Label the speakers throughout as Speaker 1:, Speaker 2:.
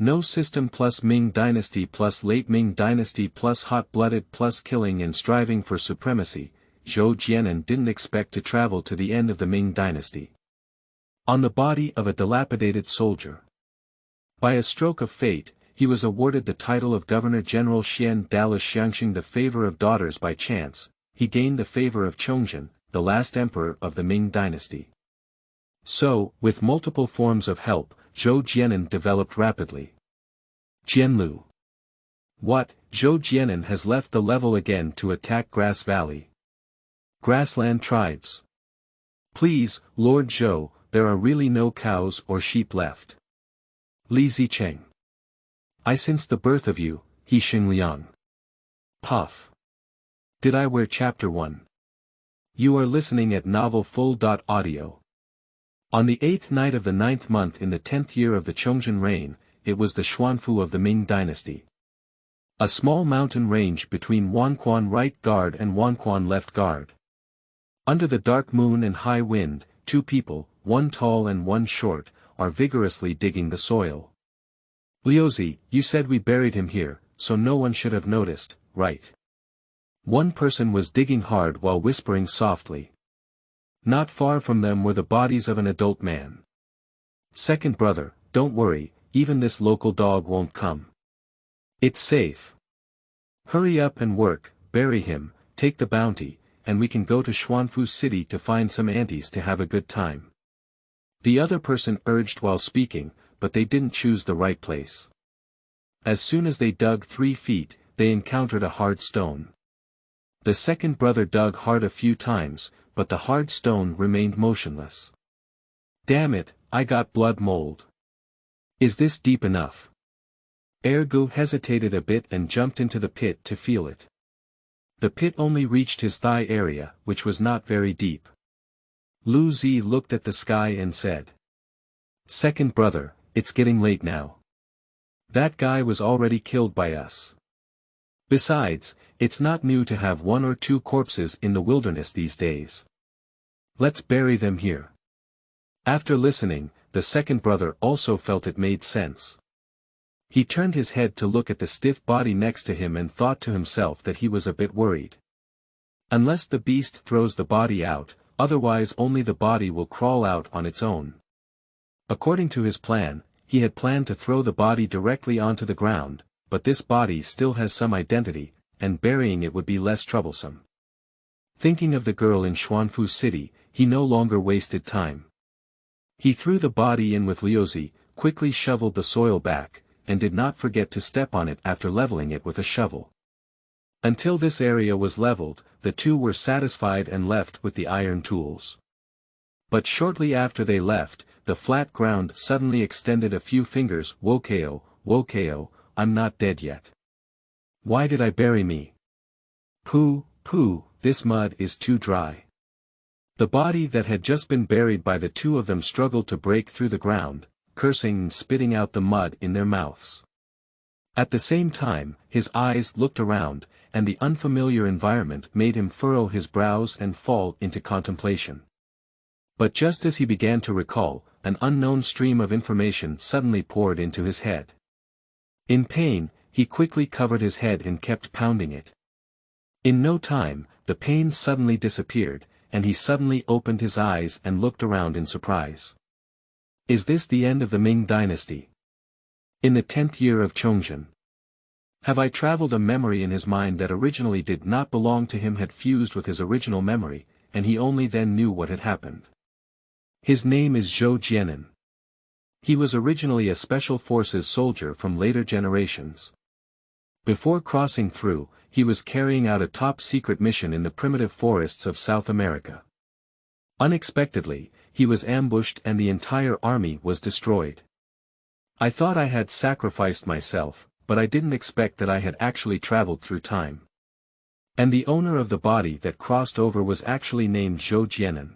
Speaker 1: No system+Ming Dynasty+Late Ming Dynasty+Hot blooded+Killing and striving for supremacy, Zhou Jian'an didn't expect to travel to the end of the Ming dynasty on the body of a dilapidated soldier. By a stroke of fate, he was awarded the title of Governor-General Xian Dalu Xiangsheng, the favor of daughters. By chance, he gained the favor of Chongzhen, the last emperor of the Ming dynasty. So, with multiple forms of help, Zhou Jian'an developed rapidly. Jianlu. What? Zhou Jian'an has left the level again to attack Grass Valley. Grassland tribes. Please, Lord Zhou, there are really no cows or sheep left. Li Zicheng. I since the birth of you, Xiangsheng Liang. Puff. Did I wear Chapter 1? You are listening at Novel Full.audio. On the 8th night of the 9th month in the 10th year of the Chongzhen reign, it was the Xuanfu of the Ming dynasty. A small mountain range between Wanquan right guard and Wanquan left guard. Under the dark moon and high wind, two people, one tall and one short, are vigorously digging the soil. Liuzi, you said we buried him here, so no one should have noticed, right? One person was digging hard while whispering softly. Not far from them were the bodies of an adult man. Second brother, don't worry, even this local dog won't come. It's safe. Hurry up and work, bury him, take the bounty, and we can go to Xuanfu city to find some aunties to have a good time. The other person urged while speaking, but they didn't choose the right place. As soon as they dug 3 feet, they encountered a hard stone. The second brother dug hard a few times, but the hard stone remained motionless. Damn it, I got blood mold. Is this deep enough? Ergu hesitated a bit and jumped into the pit to feel it. The pit only reached his thigh area, which was not very deep. Lu Zi looked at the sky and said. Second brother, it's getting late now. That guy was already killed by us. Besides, it's not new to have 1 or 2 corpses in the wilderness these days. Let's bury them here. After listening, the second brother also felt it made sense. He turned his head to look at the stiff body next to him and thought to himself that he was a bit worried. Unless the beast throws the body out, otherwise only the body will crawl out on its own. According to his plan, he had planned to throw the body directly onto the ground, but this body still has some identity, and burying it would be less troublesome. Thinking of the girl in Xuanfu city, he no longer wasted time. He threw the body in with Liuzi, quickly shoveled the soil back, and did not forget to step on it after leveling it with a shovel. Until this area was leveled, the two were satisfied and left with the iron tools. But shortly after they left, the flat ground suddenly extended a few fingers. Wokeo, I'm not dead yet. Why did I bury me? Pooh, this mud is too dry. The body that had just been buried by the two of them struggled to break through the ground, cursing and spitting out the mud in their mouths. At the same time, his eyes looked around, and the unfamiliar environment made him furrow his brows and fall into contemplation. But just as he began to recall, an unknown stream of information suddenly poured into his head. In pain, he quickly covered his head and kept pounding it. In no time, the pain suddenly disappeared, and he suddenly opened his eyes and looked around in surprise. Is this the end of the Ming dynasty? In the 10th year of Chongzhen? Have I traveled? A memory in his mind that originally did not belong to him had fused with his original memory, and he only then knew what had happened. His name is Zhou Jian'an. He was originally a special forces soldier from later generations. Before crossing through, he was carrying out a top-secret mission in the primitive forests of South America. Unexpectedly, he was ambushed and the entire army was destroyed. I thought I had sacrificed myself, but I didn't expect that I had actually traveled through time. And the owner of the body that crossed over was actually named Zhou Jian'an.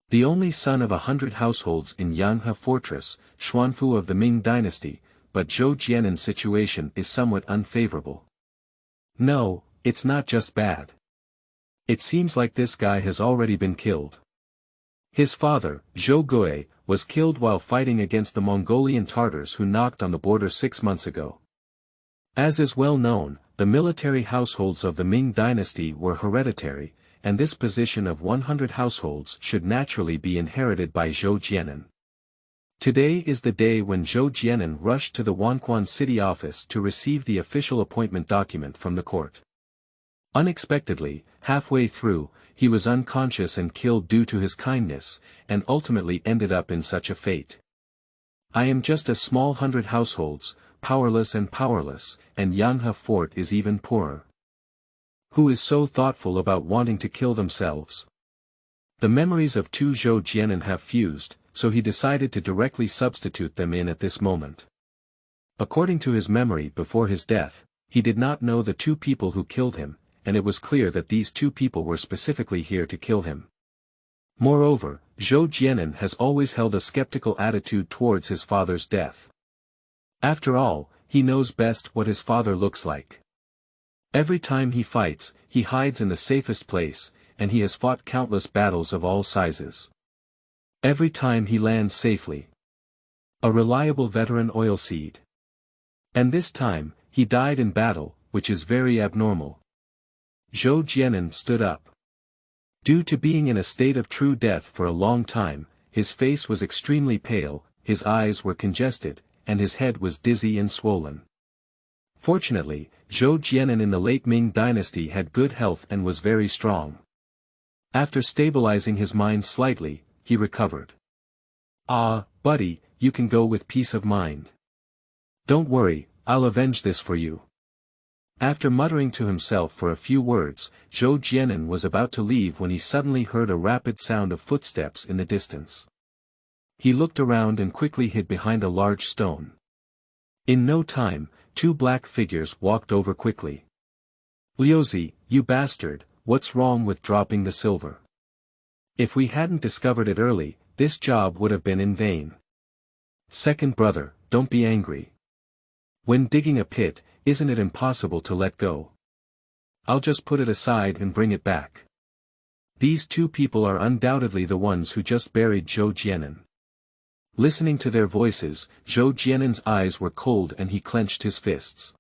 Speaker 1: The only son of 100 households in Yanhe Fortress, Xuanfu of the Ming dynasty, but Zhou Jian'an's situation is somewhat unfavorable. No, it's not just bad. It seems like this guy has already been killed. His father, Zhou Gui, was killed while fighting against the Mongolian Tartars who knocked on the border 6 months ago. As is well known, the military households of the Ming dynasty were hereditary, and this position of 100 households should naturally be inherited by Zhou Jian'an. Today is the day when Zhou Jian'an rushed to the Wanquan city office to receive the official appointment document from the court. Unexpectedly, halfway through, he was unconscious and killed due to his kindness, and ultimately ended up in such a fate. I am just a small 100 households, powerless, and Yanhe fort is even poorer. Who is so thoughtful about wanting to kill themselves? The memories of two Zhou Jian'an have fused, so he decided to directly substitute them in at this moment. According to his memory before his death, he did not know the two people who killed him, and it was clear that these two people were specifically here to kill him. Moreover, Zhou Jian'an has always held a skeptical attitude towards his father's death. After all, he knows best what his father looks like. Every time he fights, he hides in the safest place, and he has fought countless battles of all sizes. Every time he lands safely. A reliable veteran oilseed. And this time, he died in battle, which is very abnormal. Zhou Jian'an stood up. Due to being in a state of true death for a long time, his face was extremely pale, his eyes were congested, and his head was dizzy and swollen. Fortunately, Zhou Jian'an in the late Ming dynasty had good health and was very strong. After stabilizing his mind slightly, he recovered. "Ah, buddy, you can go with peace of mind. Don't worry, I'll avenge this for you." After muttering to himself for a few words, Zhou Jian'an was about to leave when he suddenly heard a rapid sound of footsteps in the distance. He looked around and quickly hid behind a large stone. In no time, two black figures walked over quickly. "Liuzi, you bastard, what's wrong with dropping the silver? If we hadn't discovered it early, this job would have been in vain. Second brother, don't be angry. When digging a pit, isn't it impossible to let go? I'll just put it aside and bring it back." These two people are undoubtedly the ones who just buried Zhou Jian'an. Listening to their voices, Zhou Jian'an's eyes were cold and he clenched his fists.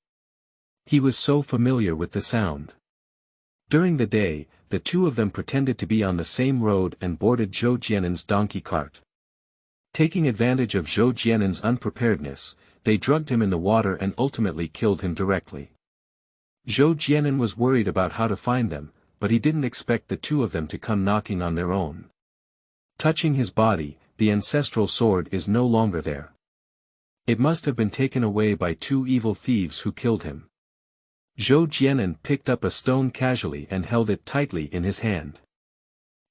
Speaker 1: He was so familiar with the sound. During the day, the two of them pretended to be on the same road and boarded Zhou Jian'an's donkey cart. Taking advantage of Zhou Jian'an's unpreparedness, they drugged him in the water and ultimately killed him directly. Zhou Jian'an was worried about how to find them, but he didn't expect the two of them to come knocking on their own. Touching his body, the ancestral sword is no longer there. It must have been taken away by two evil thieves who killed him. Zhou Jian'an picked up a stone casually and held it tightly in his hand.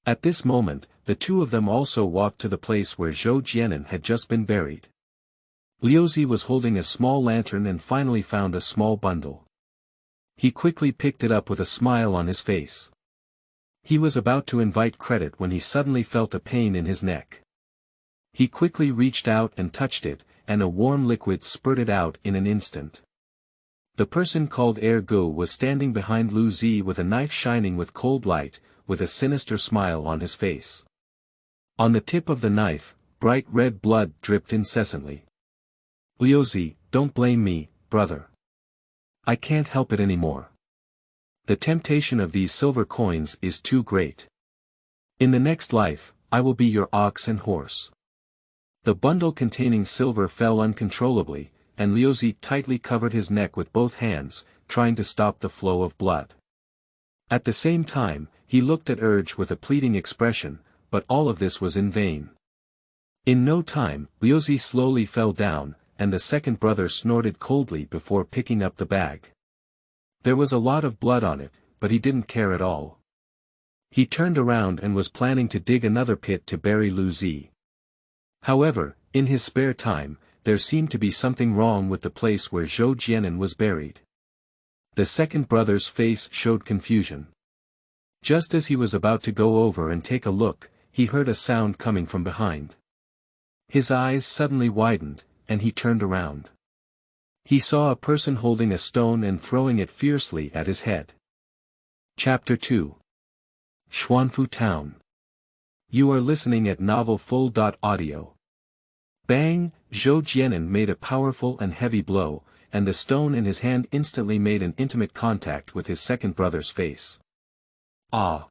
Speaker 1: At this moment, the two of them also walked to the place where Zhou Jian'an had just been buried. Liuzi was holding a small lantern and finally found a small bundle. He quickly picked it up with a smile on his face. He was about to invite credit when he suddenly felt a pain in his neck. He quickly reached out and touched it, and a warm liquid spurted out in an instant. The person called Gu was standing behind Lu Zi with a knife shining with cold light, with a sinister smile on his face. On the tip of the knife, bright red blood dripped incessantly. "Liuzi, don't blame me, brother. I can't help it anymore. The temptation of these silver coins is too great. In the next life, I will be your ox and horse." The bundle containing silver fell uncontrollably, and Liuzi tightly covered his neck with both hands, trying to stop the flow of blood. At the same time, he looked at Urge with a pleading expression, but all of this was in vain. In no time, Liuzi slowly fell down, and the second brother snorted coldly before picking up the bag. There was a lot of blood on it, but he didn't care at all. He turned around and was planning to dig another pit to bury Lu Zi. However, in his spare time, there seemed to be something wrong with the place where Zhou Jian'an was buried. The second brother's face showed confusion. Just as he was about to go over and take a look, he heard a sound coming from behind. His eyes suddenly widened, and he turned around. He saw a person holding a stone and throwing it fiercely at his head. Chapter 2. Xuanfu Town. You are listening at Novel Full. Audio. Bang! Zhou Jian'an made a powerful and heavy blow, and the stone in his hand instantly made an intimate contact with his second brother's face. Ah!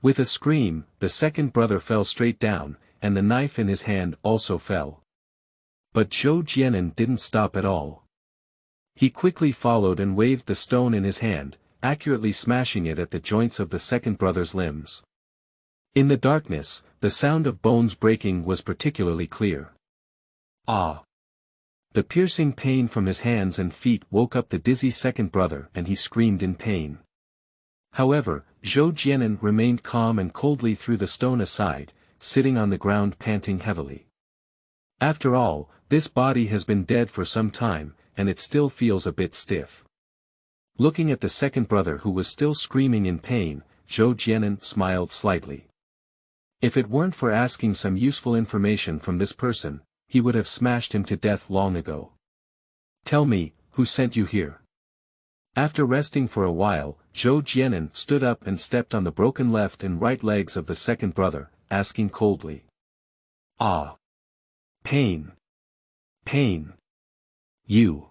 Speaker 1: With a scream, the second brother fell straight down, and the knife in his hand also fell. But Zhou Jian'an didn't stop at all. He quickly followed and waved the stone in his hand, accurately smashing it at the joints of the second brother's limbs. In the darkness, the sound of bones breaking was particularly clear. Ah! The piercing pain from his hands and feet woke up the dizzy second brother and he screamed in pain. However, Zhou Jian'an remained calm and coldly threw the stone aside, sitting on the ground panting heavily. After all, this body has been dead for some time, and it still feels a bit stiff. Looking at the second brother who was still screaming in pain, Zhou Jian'an smiled slightly. If it weren't for asking some useful information from this person, he would have smashed him to death long ago. Tell me, who sent you here? After resting for a while, Zhou Jian'an stood up and stepped on the broken left and right legs of the second brother, asking coldly. Ah! Pain! Pain! You!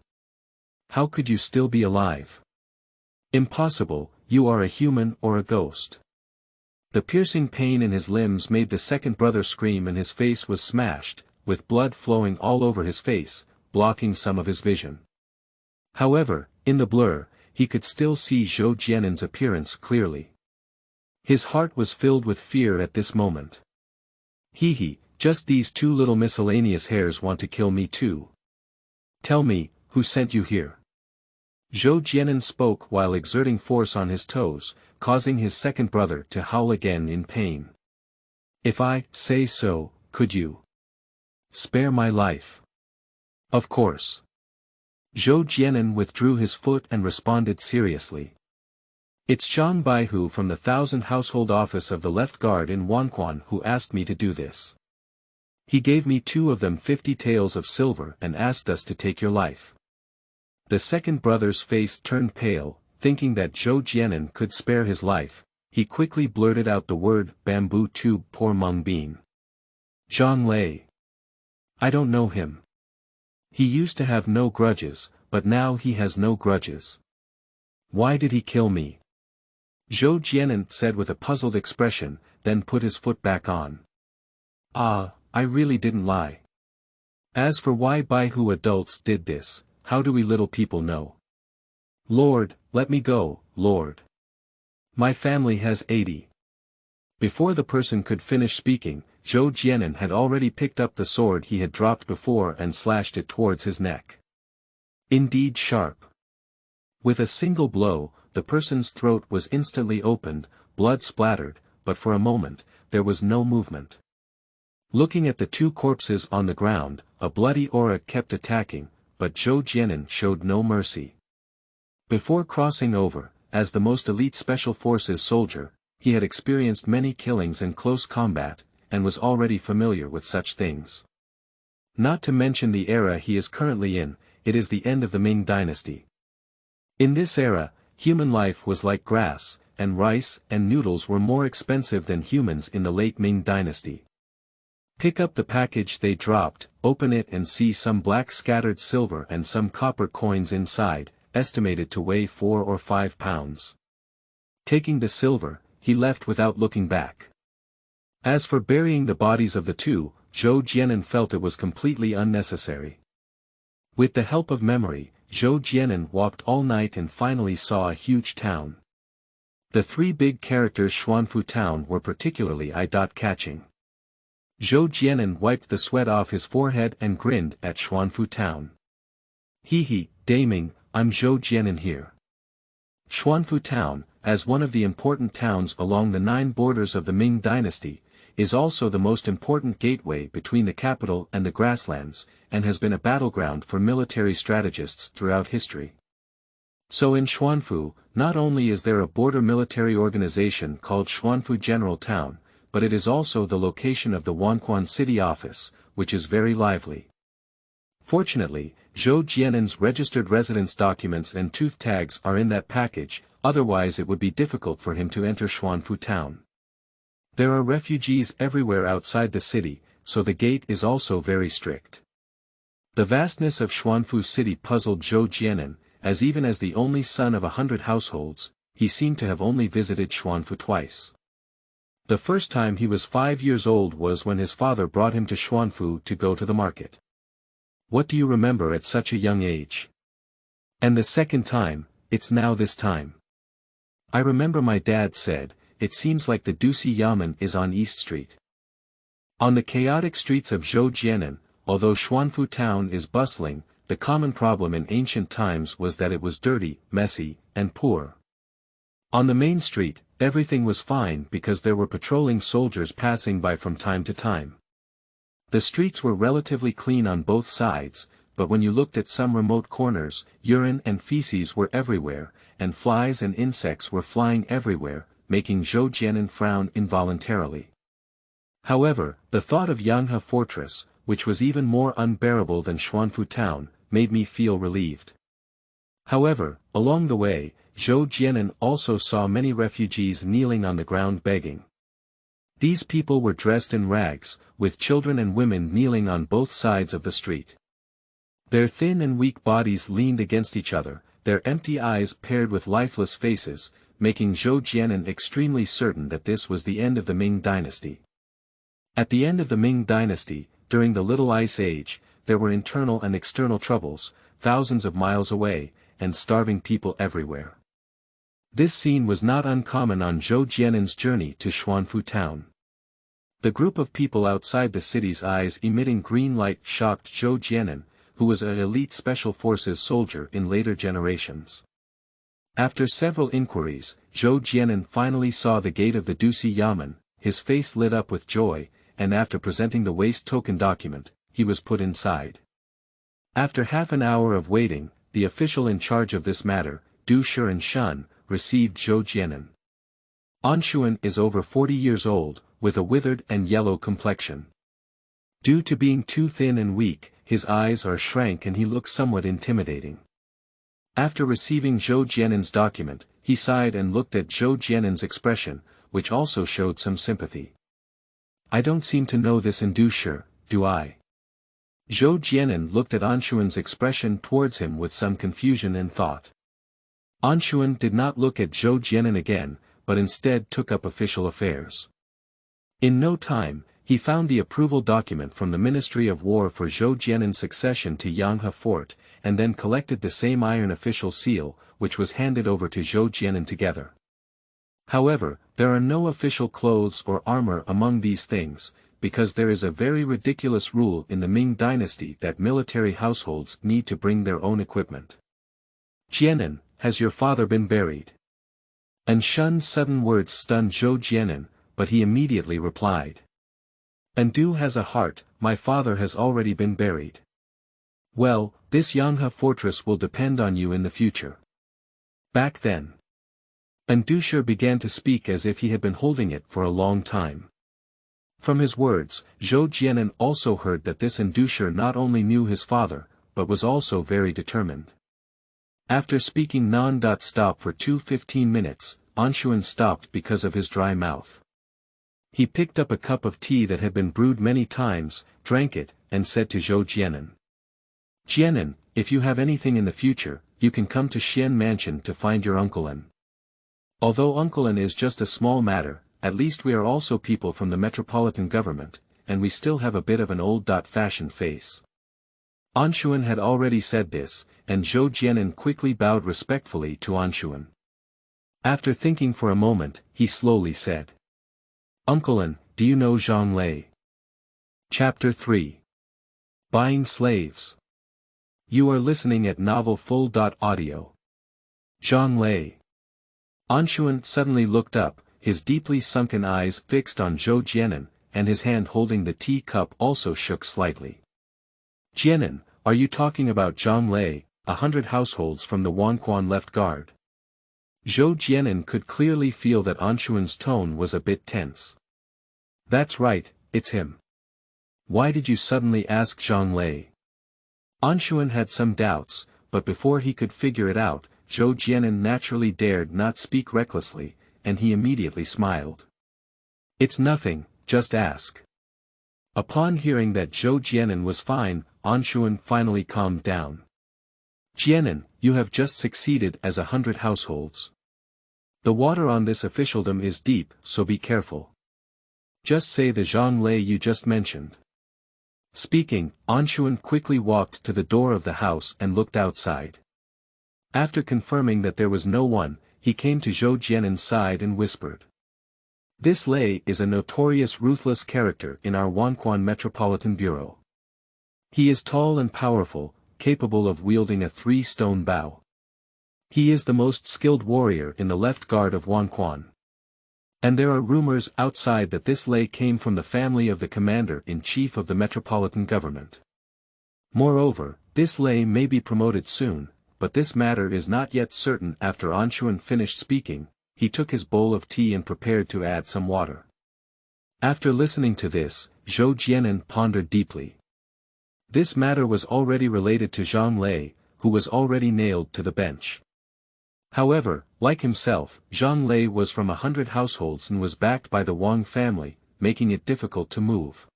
Speaker 1: How could you still be alive? Impossible, you are a human or a ghost. The piercing pain in his limbs made the second brother scream and his face was smashed, with blood flowing all over his face, blocking some of his vision. However, in the blur, he could still see Zhou Jian'an's appearance clearly. His heart was filled with fear at this moment. Hee, just these two little miscellaneous hairs want to kill me too. Tell me, who sent you here? Zhou Jian'an spoke while exerting force on his toes, causing his second brother to howl again in pain. If I say so, could you spare my life? Of course. Zhou Jian'an withdrew his foot and responded seriously. It's Zhang Baihu from the 1000 Household Office of the Left Guard in Wanquan who asked me to do this. He gave me 2 of them 50 taels of silver and asked us to take your life. The second brother's face turned pale, thinking that Zhou Jian'an could spare his life. He quickly blurted out the word bamboo tube pour mung bean. Zhang Lei. I don't know him. He used to have no grudges, but now he has no grudges. Why did he kill me? Zhou Jian'an said with a puzzled expression, then put his foot back on. Ah, I really didn't lie. As for why Baihu adults did this, how do we little people know? Lord, let me go, Lord. My family has 80. Before the person could finish speaking, Zhou Jian'an had already picked up the sword he had dropped before and slashed it towards his neck. Indeed sharp. With a single blow, the person's throat was instantly opened, blood splattered, but for a moment, there was no movement. Looking at the 2 corpses on the ground, a bloody aura kept attacking, but Zhou Jian'an showed no mercy. Before crossing over, as the most elite Special Forces soldier, he had experienced many killings and close combat, and was already familiar with such things. Not to mention the era he is currently in, it is the end of the Ming Dynasty. In this era, human life was like grass, and rice and noodles were more expensive than humans in the late Ming Dynasty. Pick up the package they dropped, open it and see some black scattered silver and some copper coins inside, estimated to weigh 4 or 5 pounds. Taking the silver, he left without looking back. As for burying the bodies of the 2, Zhou Jian'an felt it was completely unnecessary. With the help of memory, Zhou Jian'an walked all night and finally saw a huge town. The 3 big characters Xuanfu town were particularly eye-catching. Zhou Jian'an wiped the sweat off his forehead and grinned at Xuanfu town. Hee, Daming, I'm Zhou Jian'an here. Xuanfu town, as one of the important towns along the 9 borders of the Ming Dynasty, is also the most important gateway between the capital and the grasslands, and has been a battleground for military strategists throughout history. So in Xuanfu, not only is there a border military organization called Xuanfu General Town, but it is also the location of the Wanquan City Office, which is very lively. Fortunately, Zhou Jian'an's registered residence documents and tooth tags are in that package, otherwise it would be difficult for him to enter Xuanfu town. There are refugees everywhere outside the city, so the gate is also very strict. The vastness of Xuanfu city puzzled Zhou Jian'an, as even as the only son of 100 households, he seemed to have only visited Xuanfu twice. The first time he was 5 years old was when his father brought him to Xuanfu to go to the market. What do you remember at such a young age? And the second time, it's now this time. I remember my dad said, it seems like the Dusi Yamen is on East Street. On the chaotic streets of Zhou Jian'an, although Xuanfu town is bustling, the common problem in ancient times was that it was dirty, messy, and poor. On the main street, everything was fine because there were patrolling soldiers passing by from time to time. The streets were relatively clean on both sides, but when you looked at some remote corners, urine and feces were everywhere, and flies and insects were flying everywhere, making Zhou Jian'an frown involuntarily. However, the thought of Yanghe Fortress, which was even more unbearable than Xuanfu town, made me feel relieved. However, along the way, Zhou Jian'an also saw many refugees kneeling on the ground begging. These people were dressed in rags, with children and women kneeling on both sides of the street. Their thin and weak bodies leaned against each other, their empty eyes paired with lifeless faces, making Zhou Jian'an extremely certain that this was the end of the Ming Dynasty. At the end of the Ming Dynasty, during the Little Ice Age, there were internal and external troubles, thousands of miles away, and starving people everywhere. This scene was not uncommon on Zhou Jian'an's journey to Xuanfu town. The group of people outside the city's eyes emitting green light shocked Zhou Jian'an, who was an elite special forces soldier in later generations. After several inquiries, Zhou Jian'an finally saw the gate of the Dusi Yamen, his face lit up with joy, and after presenting the waste token document, he was put inside. After half an hour of waiting, the official in charge of this matter, Du Shi and Shen, received Zhou Jian'an. Xuan is over 40 years old, with a withered and yellow complexion. Due to being too thin and weak, his eyes are shrank and he looks somewhat intimidating. After receiving Zhou Jian'an's document, he sighed and looked at Zhou Jian'an's expression, which also showed some sympathy. I don't seem to know this in Du Shi, do I? Zhou Jian'an looked at Xuan's expression towards him with some confusion and thought. Xuan did not look at Zhou Jian'an again, but instead took up official affairs. In no time, he found the approval document from the Ministry of War for Zhou Jian'an's succession to Yanghe Fort, and then collected the same iron official seal, which was handed over to Zhou Jian'an together. However, there are no official clothes or armor among these things, because there is a very ridiculous rule in the Ming Dynasty that military households need to bring their own equipment. Jian'an, has your father been buried? And Shen's sudden words stunned Zhou Jian'an, but he immediately replied. And Du has a heart, my father has already been buried. Well, this Yanghe fortress will depend on you in the future. Back then. And Du Shi began to speak as if he had been holding it for a long time. From his words, Zhou Jian'an also heard that this Du Shi not only knew his father, but was also very determined. After speaking non-stop for 15 minutes, Xuan stopped because of his dry mouth. He picked up a cup of tea that had been brewed many times, drank it, and said to Zhou Jian'an. Jian'an, if you have anything in the future, you can come to Xian Mansion to find your Uncle An. Although Uncle An is just a small matter, at least we are also people from the metropolitan government, and we still have a bit of an old-fashioned face. Xuan had already said this, and Zhou Jian'an quickly bowed respectfully to Xuan. After thinking for a moment, he slowly said. Uncle An, do you know Zhang Lei? Chapter 3. Buying Slaves. You are listening at novelfull.audio. Zhang Lei. Xuan suddenly looked up, his deeply sunken eyes fixed on Zhou Jian'an, and his hand holding the tea cup also shook slightly. Jian'an, are you talking about Zhang Lei, 100 households from the Wanquan left guard? Zhou Jian'an could clearly feel that Xuan's tone was a bit tense. That's right, it's him. Why did you suddenly ask Zhang Lei? Xuan had some doubts, but before he could figure it out, Zhou Jian'an naturally dared not speak recklessly, and he immediately smiled. It's nothing, just ask. Upon hearing that Zhou Jian'an was fine, Xuan finally calmed down. Jian'an, you have just succeeded as 100 households. The water on this officialdom is deep, so be careful. Just say the Zhonglei you just mentioned. Speaking, Xuan quickly walked to the door of the house and looked outside. After confirming that there was no one, he came to Zhou Jian'an's side and whispered. This Lei is a notorious ruthless character in our Wanquan Metropolitan Bureau. He is tall and powerful, capable of wielding a 3-stone bow. He is the most skilled warrior in the left guard of Wanquan. And there are rumors outside that this Lei came from the family of the commander-in-chief of the metropolitan government. Moreover, this Lei may be promoted soon, but this matter is not yet certain. After Xuan finished speaking, he took his bowl of tea and prepared to add some water. After listening to this, Zhou Jian'an pondered deeply. This matter was already related to Zhang Lei, who was already nailed to the bench. However, like himself, Zhang Lei was from 100 households and was backed by the Wang family, making it difficult to move.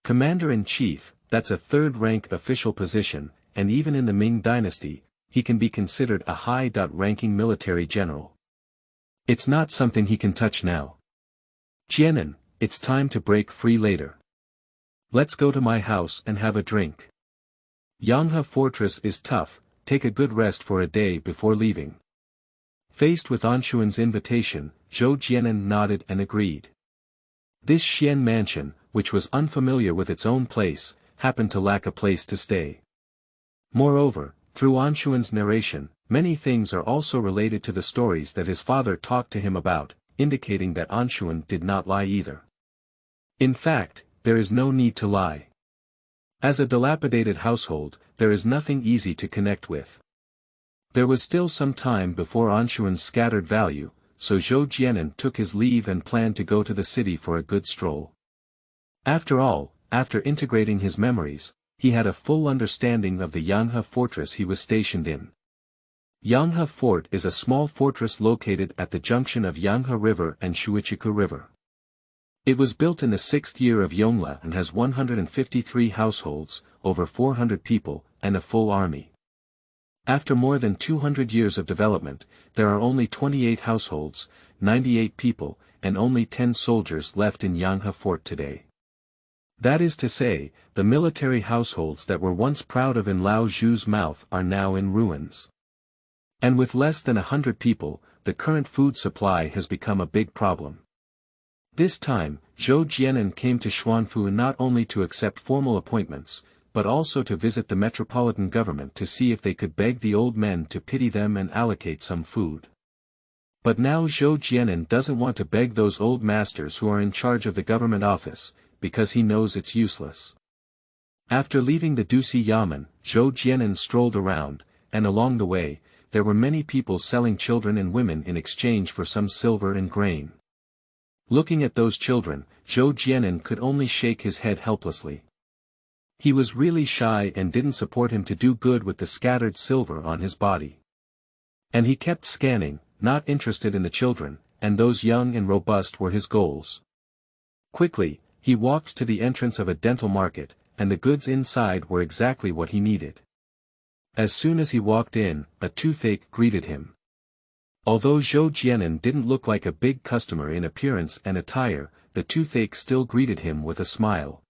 Speaker 1: Commander-in-chief, that's a third-rank official position, and even in the Ming dynasty, he can be considered a high-ranking military general. It's not something he can touch now. Jian'an, it's time to break free later. Let's go to my house and have a drink. Yanghe Fortress is tough, take a good rest for a day before leaving. Faced with Xuan's invitation, Zhou Jian'an nodded and agreed. This Xian mansion, which was unfamiliar with its own place, happened to lack a place to stay. Moreover, through Xuan's narration, many things are also related to the stories that his father talked to him about, indicating that Xuan did not lie either. In fact, there is no need to lie. As a dilapidated household, there is nothing easy to connect with. There was still some time before Xuan's scattered value, so Zhou Jian'an took his leave and planned to go to the city for a good stroll. After all, after integrating his memories, he had a full understanding of the Yanghe fortress he was stationed in. Yanghe Fort is a small fortress located at the junction of Yanghe River and Shuichiku River. It was built in the 6th year of Yongle and has 153 households, over 400 people, and a full army. After more than 200 years of development, there are only 28 households, 98 people, and only 10 soldiers left in Yanghe Fort today. That is to say, the military households that were once proud of in Lao Zhu's mouth are now in ruins. And with less than 100 people, the current food supply has become a big problem. This time, Zhou Jian'an came to Xuanfu not only to accept formal appointments, but also to visit the metropolitan government to see if they could beg the old men to pity them and allocate some food. But now Zhou Jian'an doesn't want to beg those old masters who are in charge of the government office, because he knows it's useless. After leaving the Dusi Yamen, Zhou Jian'an strolled around, and along the way, there were many people selling children and women in exchange for some silver and grain. Looking at those children, Zhou Jian'an could only shake his head helplessly. He was really shy and didn't support him to do good with the scattered silver on his body. And he kept scanning, not interested in the children, and those young and robust were his goals. Quickly, he walked to the entrance of a dental market, and the goods inside were exactly what he needed. As soon as he walked in, a toothache greeted him. Although Zhou Jian'an didn't look like a big customer in appearance and attire, the toothache still greeted him with a smile.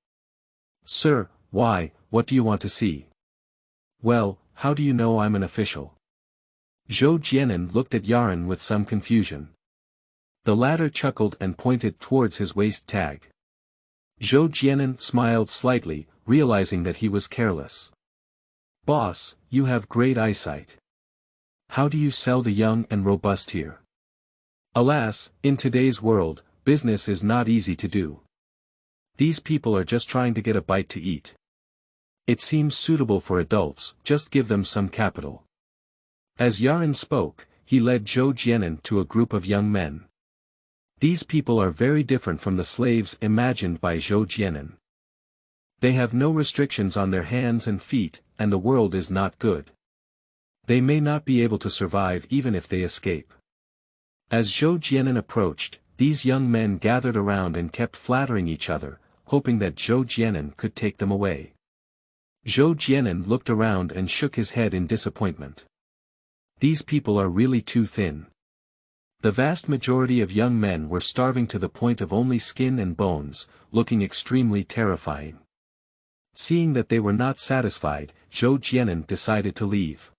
Speaker 1: "Sir, why, what do you want to see?" "Well, how do you know I'm an official?" Zhou Jian'an looked at Yaran with some confusion. The latter chuckled and pointed towards his waist tag. Zhou Jian'an smiled slightly, realizing that he was careless. "Boss, you have great eyesight. How do you sell the young and robust here?" Alas, in today's world, business is not easy to do. These people are just trying to get a bite to eat. It seems suitable for adults, just give them some capital. As Yaran spoke, he led Zhou Jian'an to a group of young men. These people are very different from the slaves imagined by Zhou Jian'an. They have no restrictions on their hands and feet, and the world is not good. They may not be able to survive even if they escape. As Zhou Jian'an approached, these young men gathered around and kept flattering each other, hoping that Zhou Jian'an could take them away. Zhou Jian'an looked around and shook his head in disappointment. These people are really too thin. The vast majority of young men were starving to the point of only skin and bones, looking extremely terrifying. Seeing that they were not satisfied, Zhou Jian'an decided to leave.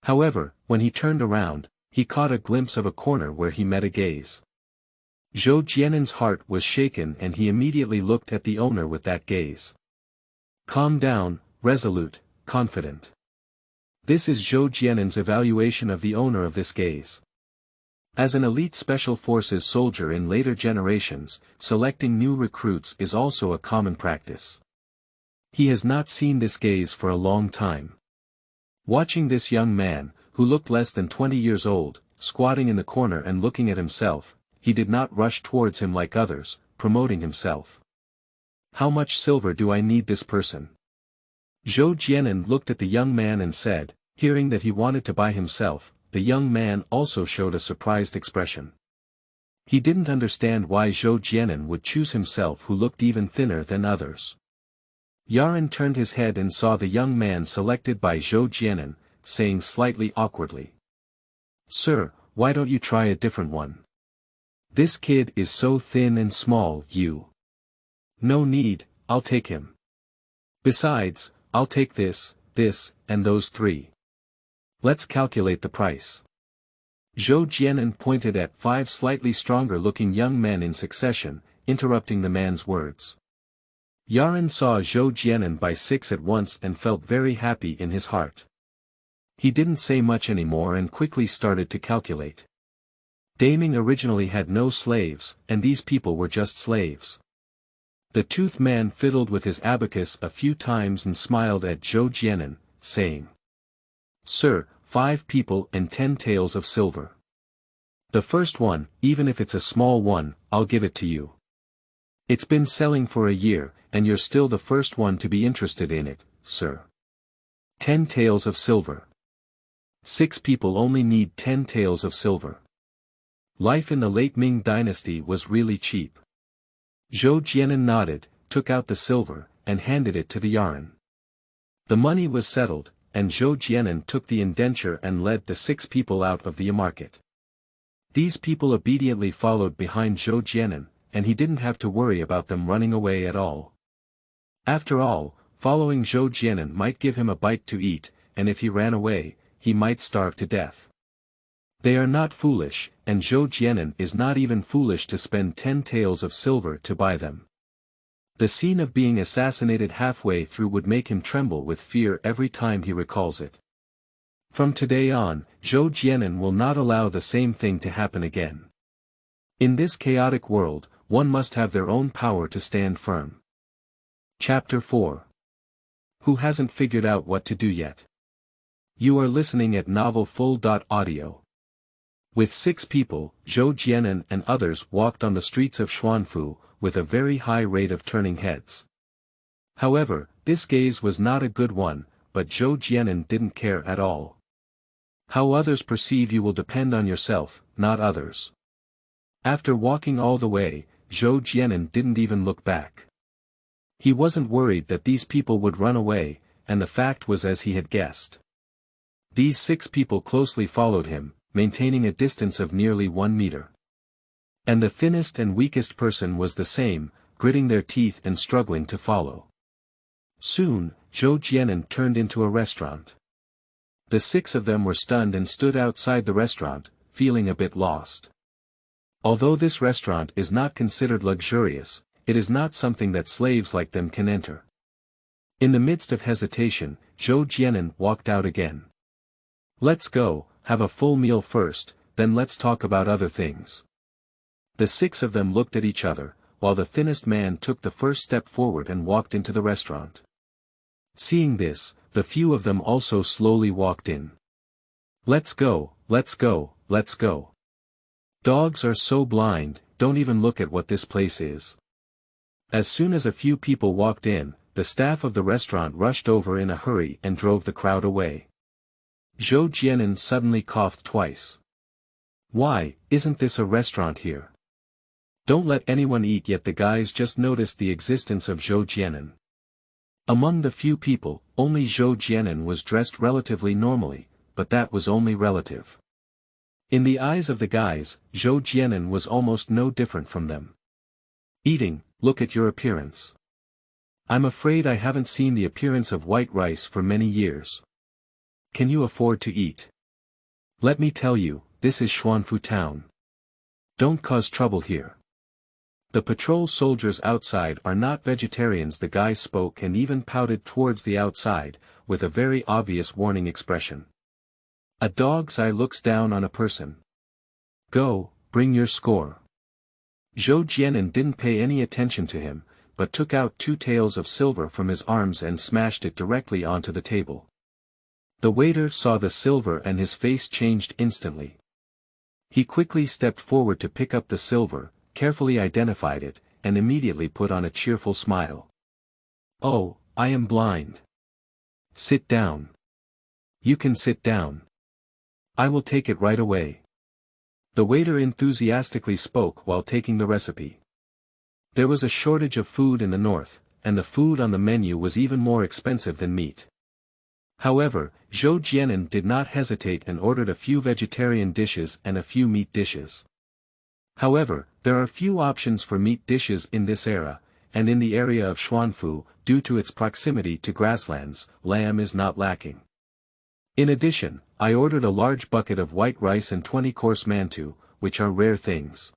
Speaker 1: However, when he turned around, he caught a glimpse of a corner where he met a gaze. Zhou Jian'an's heart was shaken and he immediately looked at the owner with that gaze. Calm down, resolute, confident. This is Zhou Jian'an's evaluation of the owner of this gaze. As an elite special forces soldier in later generations, selecting new recruits is also a common practice. He has not seen this gaze for a long time. Watching this young man, who looked less than 20 years old, squatting in the corner and looking at himself, he did not rush towards him like others, promoting himself. How much silver do I need this person? Zhou Jian'an looked at the young man and said, hearing that he wanted to buy himself. The young man also showed a surprised expression. He didn't understand why Zhou Jian'an would choose himself who looked even thinner than others. Yaran turned his head and saw the young man selected by Zhou Jian'an, saying slightly awkwardly. Sir, why don't you try a different one? This kid is so thin and small, you. No need, I'll take him. Besides, I'll take this, and those three. Let's calculate the price. Zhou Jian'an pointed at 5 slightly stronger-looking young men in succession, interrupting the man's words. Yaran saw Zhou Jian'an buy 6 at once and felt very happy in his heart. He didn't say much anymore and quickly started to calculate. Ming originally had no slaves, and these people were just slaves. The toothed man fiddled with his abacus a few times and smiled at Zhou Jian'an, saying, Sir, 5 people and 10 taels of silver. The first one, even if it's a small one, I'll give it to you. It's been selling for a year, and you're still the first one to be interested in it, sir. 10 taels of silver. 6 people only need 10 taels of silver. Life in the late Ming dynasty was really cheap. Zhou Jian'an nodded, took out the silver, and handed it to the Yaran. The money was settled, and Zhou Jian'an took the indenture and led the 6 people out of the market. These people obediently followed behind Zhou Jian'an, and he didn't have to worry about them running away at all. After all, following Zhou Jian'an might give him a bite to eat, and if he ran away, he might starve to death. They are not foolish, and Zhou Jian'an is not even foolish to spend 10 taels of silver to buy them. The scene of being assassinated halfway through would make him tremble with fear every time he recalls it. From today on, Zhou Jian'an will not allow the same thing to happen again. In this chaotic world, one must have their own power to stand firm. Chapter 4. Who hasn't figured out what to do yet? You are listening at novelfull.audio. With 6 people, Zhou Jian'an and others walked on the streets of Xuanfu, with a very high rate of turning heads. However, this gaze was not a good one, but Zhou Jian'an didn't care at all. How others perceive you will depend on yourself, not others. After walking all the way, Zhou Jian'an didn't even look back. He wasn't worried that these people would run away, and the fact was as he had guessed. These 6 people closely followed him, maintaining a distance of nearly 1 meter. And the thinnest and weakest person was the same, gritting their teeth and struggling to follow. Soon, Zhou Jian'an turned into a restaurant. The 6 of them were stunned and stood outside the restaurant, feeling a bit lost. Although this restaurant is not considered luxurious, it is not something that slaves like them can enter. In the midst of hesitation, Zhou Jian'an walked out again. Let's go, have a full meal first, then let's talk about other things. The 6 of them looked at each other, while the thinnest man took the first step forward and walked into the restaurant. Seeing this, the few of them also slowly walked in. Let's go, let's go, let's go. Dogs are so blind, don't even look at what this place is. As soon as a few people walked in, the staff of the restaurant rushed over in a hurry and drove the crowd away. Zhou Jian'an suddenly coughed twice. Why, isn't this a restaurant here? Don't let anyone eat yet. The guys just noticed the existence of Zhou Jian'an. Among the few people, only Zhou Jian'an was dressed relatively normally, but that was only relative. In the eyes of the guys, Zhou Jian'an was almost no different from them. Eating, look at your appearance. I'm afraid I haven't seen the appearance of white rice for many years. Can you afford to eat? Let me tell you, this is Xuanfu town. Don't cause trouble here. The patrol soldiers outside are not vegetarians. The guy spoke and even pouted towards the outside, with a very obvious warning expression. A dog's eye looks down on a person. Go, bring your score. Zhou Jian'an didn't pay any attention to him, but took out 2 taels of silver from his arms and smashed it directly onto the table. The waiter saw the silver and his face changed instantly. He quickly stepped forward to pick up the silver, carefully identified it, and immediately put on a cheerful smile. Oh, I am blind. Sit down. You can sit down. I will take it right away. The waiter enthusiastically spoke while taking the recipe. There was a shortage of food in the north, and the food on the menu was even more expensive than meat. However, Zhou Jian'an did not hesitate and ordered a few vegetarian dishes and a few meat dishes. However, there are few options for meat dishes in this era, and in the area of Xuanfu, due to its proximity to grasslands, lamb is not lacking. In addition, I ordered a large bucket of white rice and 20-course mantou, which are rare things.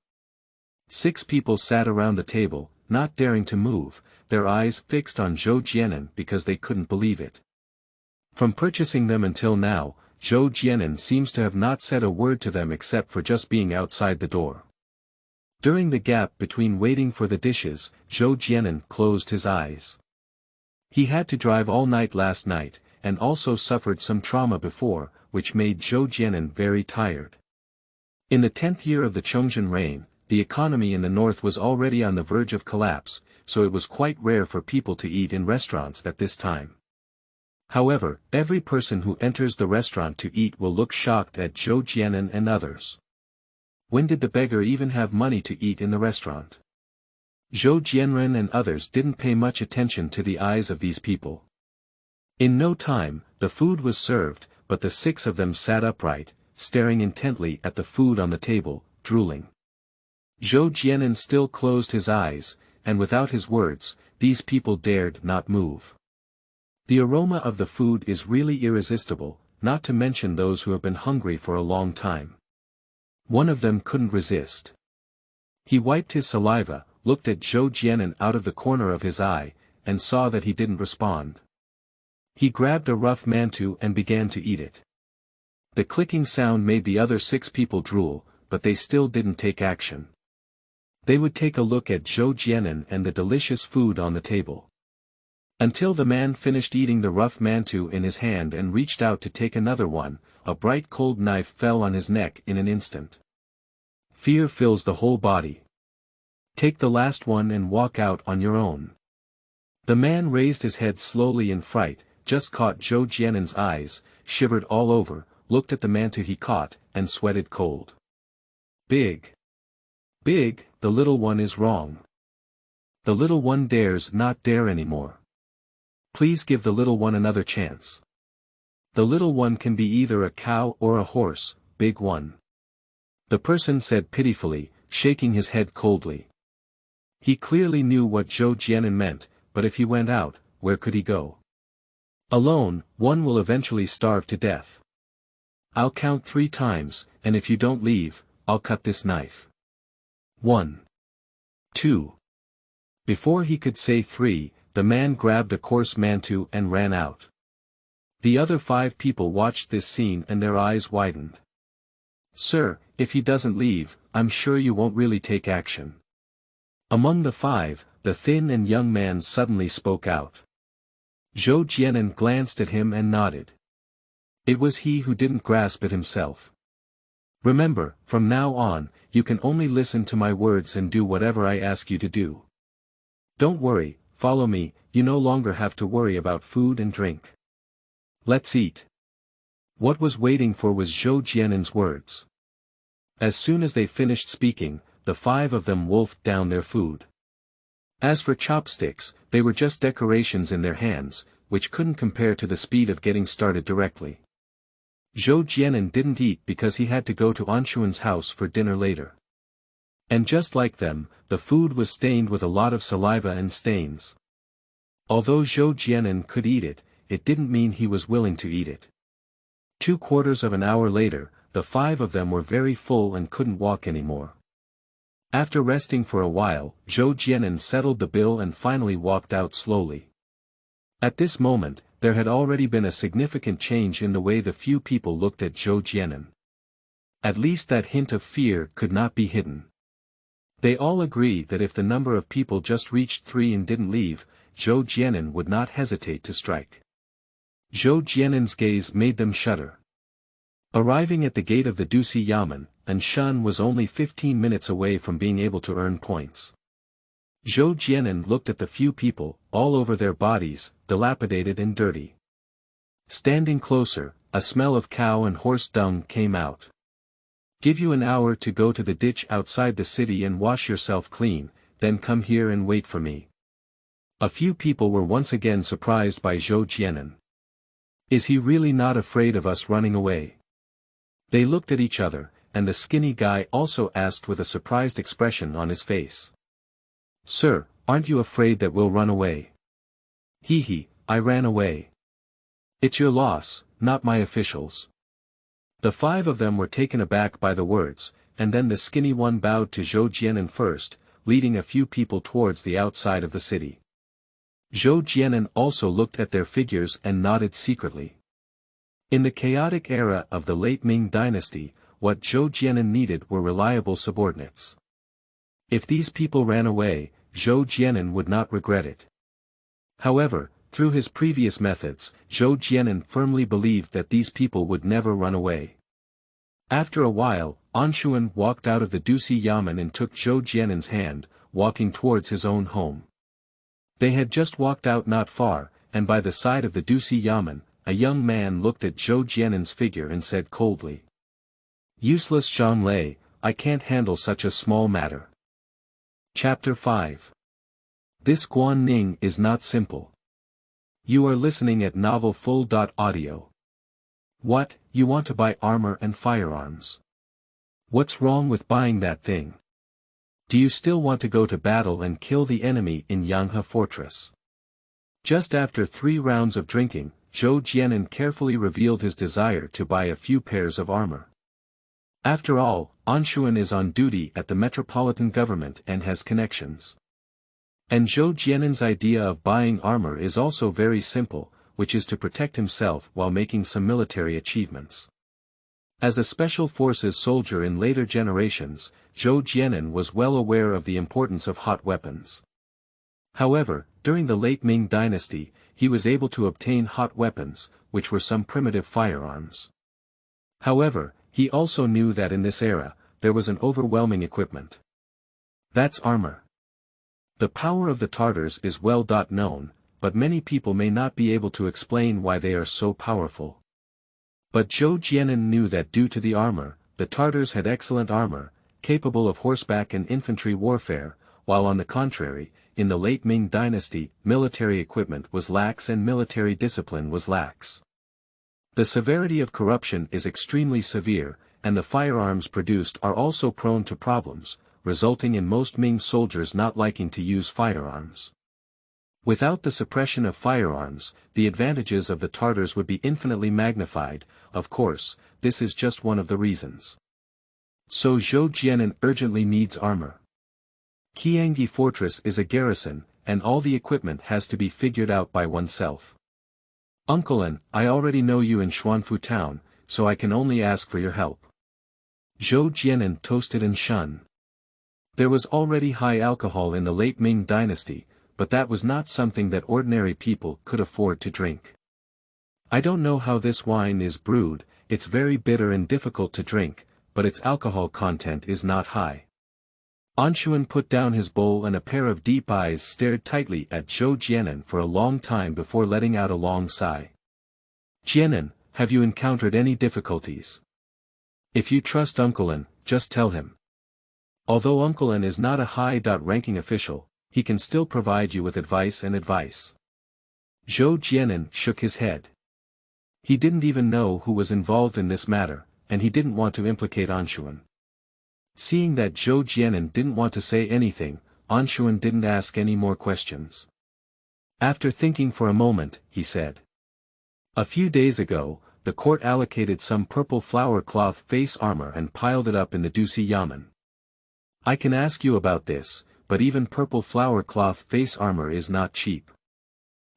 Speaker 1: 6 people sat around the table, not daring to move, their eyes fixed on Zhou Jian'an because they couldn't believe it. From purchasing them until now, Zhou Jian'an seems to have not said a word to them except for just being outside the door. During the gap between waiting for the dishes, Zhou Jian'an closed his eyes. He had to drive all night last night, and also suffered some trauma before, which made Zhou Jian'an very tired. In the 10th year of the Chongzhen reign, the economy in the north was already on the verge of collapse, so it was quite rare for people to eat in restaurants at this time. However, every person who enters the restaurant to eat will look shocked at Zhou Jian'an and others. When did the beggar even have money to eat in the restaurant? Zhou Jian'an and others didn't pay much attention to the eyes of these people. In no time, the food was served, but the 6 of them sat upright, staring intently at the food on the table, drooling. Zhou Jian'an still closed his eyes, and without his words, these people dared not move. The aroma of the food is really irresistible, not to mention those who have been hungry for a long time. One of them couldn't resist. He wiped his saliva, looked at Zhou Jian'an out of the corner of his eye, and saw that he didn't respond. He grabbed a rough mantou and began to eat it. The clicking sound made the other 6 people drool, but they still didn't take action. They would take a look at Zhou Jian'an and the delicious food on the table. Until the man finished eating the rough mantou in his hand and reached out to take another one, a bright cold knife fell on his neck in an instant. Fear fills the whole body. Take the last one and walk out on your own. The man raised his head slowly in fright, just caught Zhou Jian'an's eyes, shivered all over, looked at the mantou he caught, and sweated cold. Big. Big, the little one is wrong. The little one dares not dare anymore. Please give the little one another chance. The little one can be either a cow or a horse, big one. The person said pitifully, shaking his head coldly. He clearly knew what Zhou Jian'an meant, but if he went out, where could he go? Alone, one will eventually starve to death. I'll count 3 times, and if you don't leave, I'll cut this knife. 1. 2. Before he could say 3, the man grabbed a coarse mantou and ran out. The other 5 people watched this scene and their eyes widened. Sir, if he doesn't leave, I'm sure you won't really take action. Among the 5, the thin and young man suddenly spoke out. Zhou Jian'an glanced at him and nodded. It was he who didn't grasp it himself. Remember, from now on, you can only listen to my words and do whatever I ask you to do. Don't worry, follow me, you no longer have to worry about food and drink. Let's eat. What was waiting for was Zhou Jian'an's words. As soon as they finished speaking, the 5 of them wolfed down their food. As for chopsticks, they were just decorations in their hands, which couldn't compare to the speed of getting started directly. Zhou Jian'an didn't eat because he had to go to Anshuan's house for dinner later. And just like them, the food was stained with a lot of saliva and stains. Although Zhou Jian'an could eat it, it didn't mean he was willing to eat it. 2/4 of an hour later, the 5 of them were very full and couldn't walk anymore. After resting for a while, Zhou Jian'an settled the bill and finally walked out slowly. At this moment, there had already been a significant change in the way the few people looked at Zhou Jian'an. At least that hint of fear could not be hidden. They all agree that if the number of people just reached 3 and didn't leave, Zhou Jian'an would not hesitate to strike. Zhou Jian'an's gaze made them shudder. Arriving at the gate of the Dusi Yamen, Xuan was only 15 minutes away from being able to earn points. Zhou Jian'an looked at the few people, all over their bodies, dilapidated and dirty. Standing closer, a smell of cow and horse dung came out. Give you an hour to go to the ditch outside the city and wash yourself clean, then come here and wait for me. A few people were once again surprised by Zhou Jian'an. Is he really not afraid of us running away? They looked at each other, and the skinny guy also asked with a surprised expression on his face. Sir, aren't you afraid that we'll run away? Hee, I ran away. It's your loss, not my officials. The 5 of them were taken aback by the words, and then the skinny one bowed to Zhou Jian'an first, leading a few people towards the outside of the city. Zhou Jian'an also looked at their figures and nodded secretly. In the chaotic era of the late Ming Dynasty, what Zhou Jian'an needed were reliable subordinates. If these people ran away, Zhou Jian'an would not regret it. However, through his previous methods, Zhou Jian'an firmly believed that these people would never run away. After a while, Anshuan walked out of the Dusi Yamen and took Zhou Jian'an's hand, walking towards his own home. They had just walked out not far, and by the side of the Dusi Yamen, a young man looked at Zhou Jian'an's figure and said coldly. Useless Zhang, I can't handle such a small matter. Chapter 5. This Guan Ning is not simple. You are listening at novelfull.audio. What, you want to buy armor and firearms? What's wrong with buying that thing? Do you still want to go to battle and kill the enemy in Yanghe Fortress? Just after 3 rounds of drinking, Zhou Jian'an carefully revealed his desire to buy a few pairs of armor. After all, Anshuan is on duty at the metropolitan government and has connections. And Zhou Jian'an's idea of buying armor is also very simple, which is to protect himself while making some military achievements. As a special forces soldier in later generations, Zhou Jian'an was well aware of the importance of hot weapons. However, during the late Ming Dynasty, he was able to obtain hot weapons, which were some primitive firearms. However, he also knew that in this era, there was an overwhelming equipment. That's armor. The power of the Tartars is well known, but many people may not be able to explain why they are so powerful. But Zhou Jian'an knew that due to the armor, the Tartars had excellent armor, capable of horseback and infantry warfare, while on the contrary, in the late Ming Dynasty, military equipment was lax and military discipline was lax. The severity of corruption is extremely severe, and the firearms produced are also prone to problems, resulting in most Ming soldiers not liking to use firearms. Without the suppression of firearms, the advantages of the Tartars would be infinitely magnified. Of course, this is just one of the reasons. So Zhou Jian'an urgently needs armor. Qiangdi Fortress is a garrison, and all the equipment has to be figured out by oneself. Uncle, I already know you in Xuanfu town, so I can only ask for your help. Zhou Jian'an toasted Xuan. There was already high alcohol in the late Ming Dynasty, but that was not something that ordinary people could afford to drink. I don't know how this wine is brewed, it's very bitter and difficult to drink, but its alcohol content is not high. Anshuan put down his bowl and a pair of deep eyes stared tightly at Zhou Jian'an for a long time before letting out a long sigh. Jian'an, have you encountered any difficulties? If you trust Uncle, just tell him. Although Uncle N is not a high-ranking official, he can still provide you with advice and advice. Zhou Jian'an shook his head. He didn't even know who was involved in this matter, and he didn't want to implicate Anshuan. Seeing that Zhou Jian'an didn't want to say anything, Anshuan didn't ask any more questions. After thinking for a moment, he said. A few days ago, the court allocated some purple flower cloth face armor and piled it up in the Dusi Yamen. I can ask you about this, but even purple flower cloth face armor is not cheap.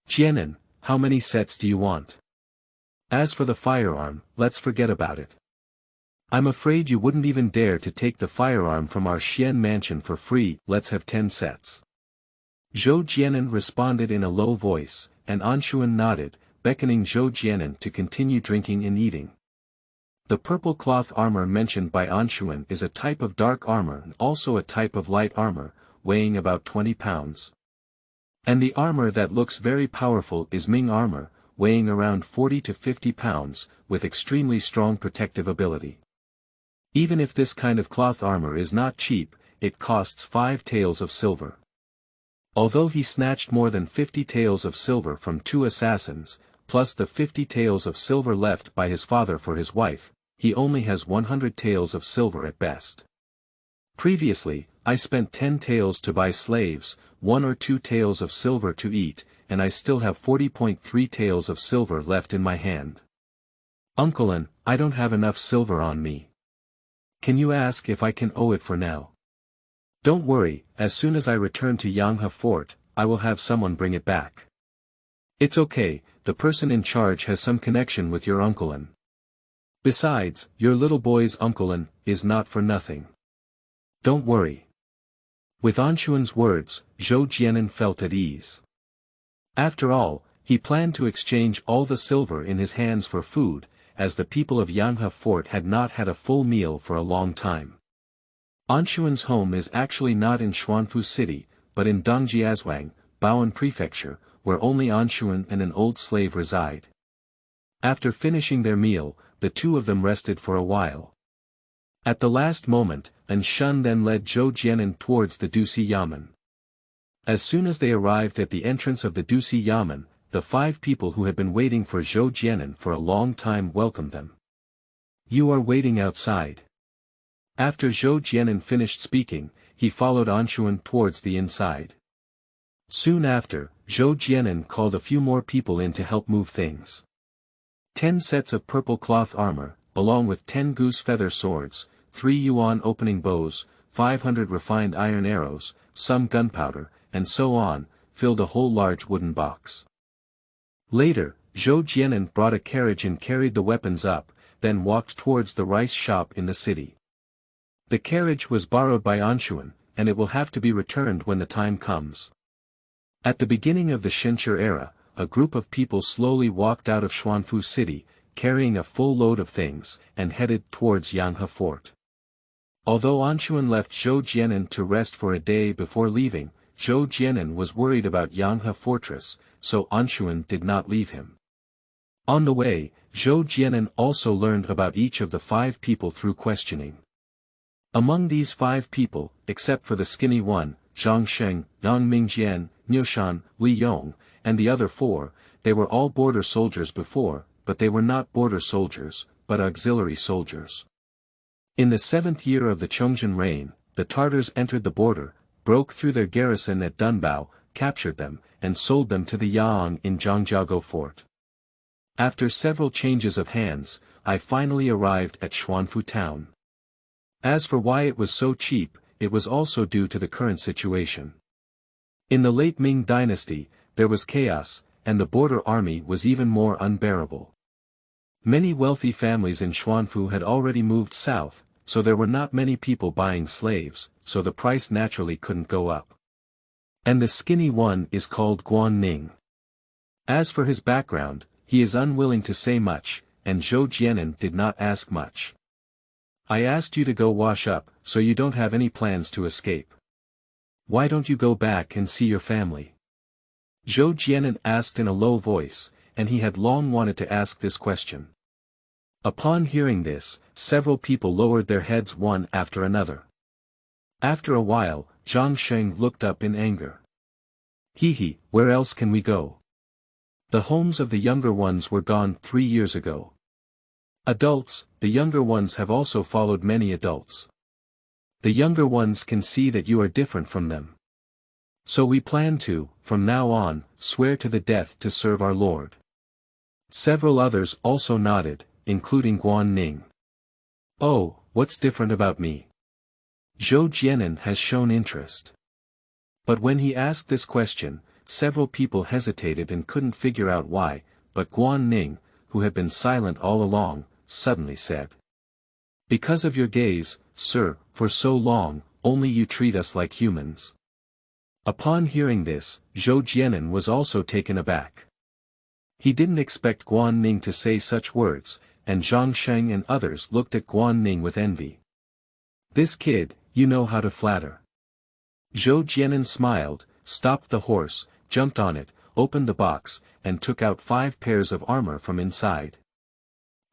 Speaker 1: Jian'an, how many sets do you want? As for the firearm, let's forget about it. I'm afraid you wouldn't even dare to take the firearm from our Xian mansion for free. Let's have 10 sets. Zhou Jian'an responded in a low voice, and Anshuan nodded, beckoning Zhou Jian'an to continue drinking and eating. The purple cloth armor mentioned by Anshuan is a type of dark armor and also a type of light armor, weighing about 20 pounds. And the armor that looks very powerful is Ming armor, weighing around 40 to 50 pounds, with extremely strong protective ability. Even if this kind of cloth armor is not cheap, it costs 5 taels of silver. Although he snatched more than 50 taels of silver from 2 assassins, plus the 50 taels of silver left by his father for his wife, he only has 100 taels of silver at best. Previously, I spent 10 taels to buy slaves, 1 or 2 taels of silver to eat, and I still have 40.3 taels of silver left in my hand. Uncle N, I don't have enough silver on me. Can you ask if I can owe it for now? Don't worry, as soon as I return to Yanghe Fort, I will have someone bring it back. It's okay, the person in charge has some connection with your Uncle N. Besides, your little boy's Uncle N is not for nothing. Don't worry. With Anshuan's words, Zhou Jian'an felt at ease. After all, he planned to exchange all the silver in his hands for food, as the people of Yanghe Fort had not had a full meal for a long time. Anshuan's home is actually not in Xuanfu City, but in Dongjiazhuang, Baoan Prefecture, where only Anshuan and an old slave reside. After finishing their meal, the two of them rested for a while. At the last moment, Anshuan then led Zhou Jian'an towards the Dusi Yamen. As soon as they arrived at the entrance of the Dusi Yamen, the 5 people who had been waiting for Zhou Jian'an for a long time welcomed them. You are waiting outside. After Zhou Jian'an finished speaking, he followed Anshuan towards the inside. Soon after, Zhou Jian'an called a few more people in to help move things. 10 sets of purple cloth armor, along with 10 goose feather swords, 3 yuan opening bows, 500 refined iron arrows, some gunpowder, and so on, filled a whole large wooden box. Later, Zhou Jian'an brought a carriage and carried the weapons up, then walked towards the rice shop in the city. The carriage was borrowed by Anshuan, and it will have to be returned when the time comes. At the beginning of the Xiansheng era, a group of people slowly walked out of Xuanfu City, carrying a full load of things, and headed towards Yanghe Fort. Although Anshuan left Zhou Jian'an to rest for a day before leaving, Zhou Jian'an was worried about Yanghe Fortress, so Anshuan did not leave him. On the way, Zhou Jian'an also learned about each of the 5 people through questioning. Among these 5 people, except for the skinny one, Xiangsheng, Yang Mingjian, Niushan, Li Yong, and the other 4, they were all border soldiers before, but they were not border soldiers, but auxiliary soldiers. In the 7th year of the Chongzhen reign, the Tartars entered the border, broke through their garrison at Dunbao, captured them, and sold them to the Yang in Zhangjiago Fort. After several changes of hands, I finally arrived at Xuanfu town. As for why it was so cheap, it was also due to the current situation. In the late Ming Dynasty, there was chaos, and the border army was even more unbearable. Many wealthy families in Xuanfu had already moved south, so there were not many people buying slaves, so the price naturally couldn't go up. And the skinny one is called Guan Ning. As for his background, he is unwilling to say much, and Zhou Jian'an did not ask much. I asked you to go wash up, so you don't have any plans to escape. Why don't you go back and see your family? Zhou Jian'an asked in a low voice, and he had long wanted to ask this question. Upon hearing this, several people lowered their heads one after another. After a while, Xiangsheng looked up in anger. Hee, where else can we go? The homes of the younger ones were gone 3 years ago. Adults, the younger ones have also followed many adults. The younger ones can see that you are different from them. So we plan to, from now on, swear to the death to serve our Lord. Several others also nodded, including Guan Ning. Oh, what's different about me? Zhou Jian'an has shown interest. But when he asked this question, several people hesitated and couldn't figure out why, but Guan Ning, who had been silent all along, suddenly said. Because of your gaze, sir, for so long, only you treat us like humans. Upon hearing this, Zhou Jian'an was also taken aback. He didn't expect Guan Ning to say such words, and Xiangsheng and others looked at Guan Ning with envy. This kid, you know how to flatter. Zhou Jian'an smiled, stopped the horse, jumped on it, opened the box, and took out 5 pairs of armor from inside.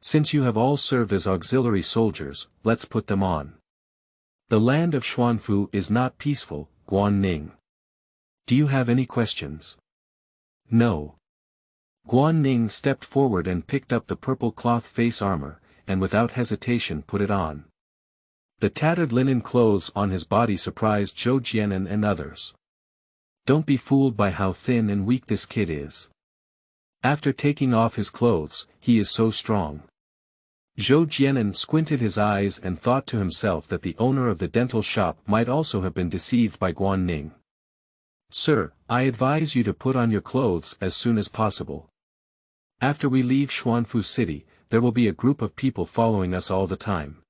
Speaker 1: Since you have all served as auxiliary soldiers, let's put them on. The land of Xuanfu is not peaceful, Guan Ning. Do you have any questions? No. Guan Ning stepped forward and picked up the purple cloth face armor, and without hesitation put it on. The tattered linen clothes on his body surprised Zhou Jian'an and others. Don't be fooled by how thin and weak this kid is. After taking off his clothes, he is so strong. Zhou Jian'an squinted his eyes and thought to himself that the owner of the dental shop might also have been deceived by Guan Ning. Sir, I advise you to put on your clothes as soon as possible. After we leave Xuanfu city, there will be a group of people following us all the time.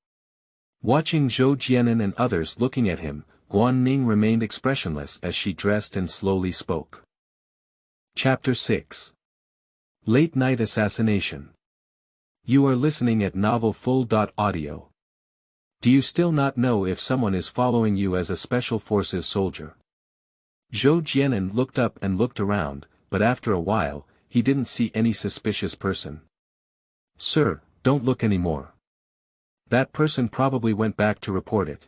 Speaker 1: Watching Zhou Jian'an and others looking at him, Guan Ning remained expressionless as she dressed and slowly spoke. Chapter 6. Late Night Assassination. You are listening at novelfull.audio. Do you still not know if someone is following you as a special forces soldier? Zhou Jian'an looked up and looked around, but after a while, he didn't see any suspicious person. Sir, don't look anymore. That person probably went back to report it.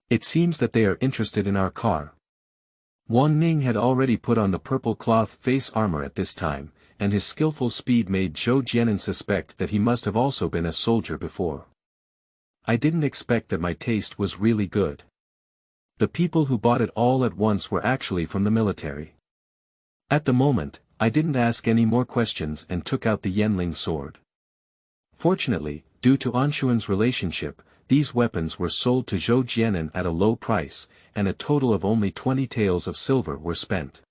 Speaker 1: It seems that they are interested in our car. Guan Ning had already put on the purple cloth face armor at this time, and his skillful speed made Zhou Jian'an suspect that he must have also been a soldier before. I didn't expect that my taste was really good. The people who bought it all at once were actually from the military. At the moment, I didn't ask any more questions and took out the Yanling sword. Fortunately, due to Anshuan's relationship, these weapons were sold to Zhou Jian'an at a low price, and a total of only 20 taels of silver were spent.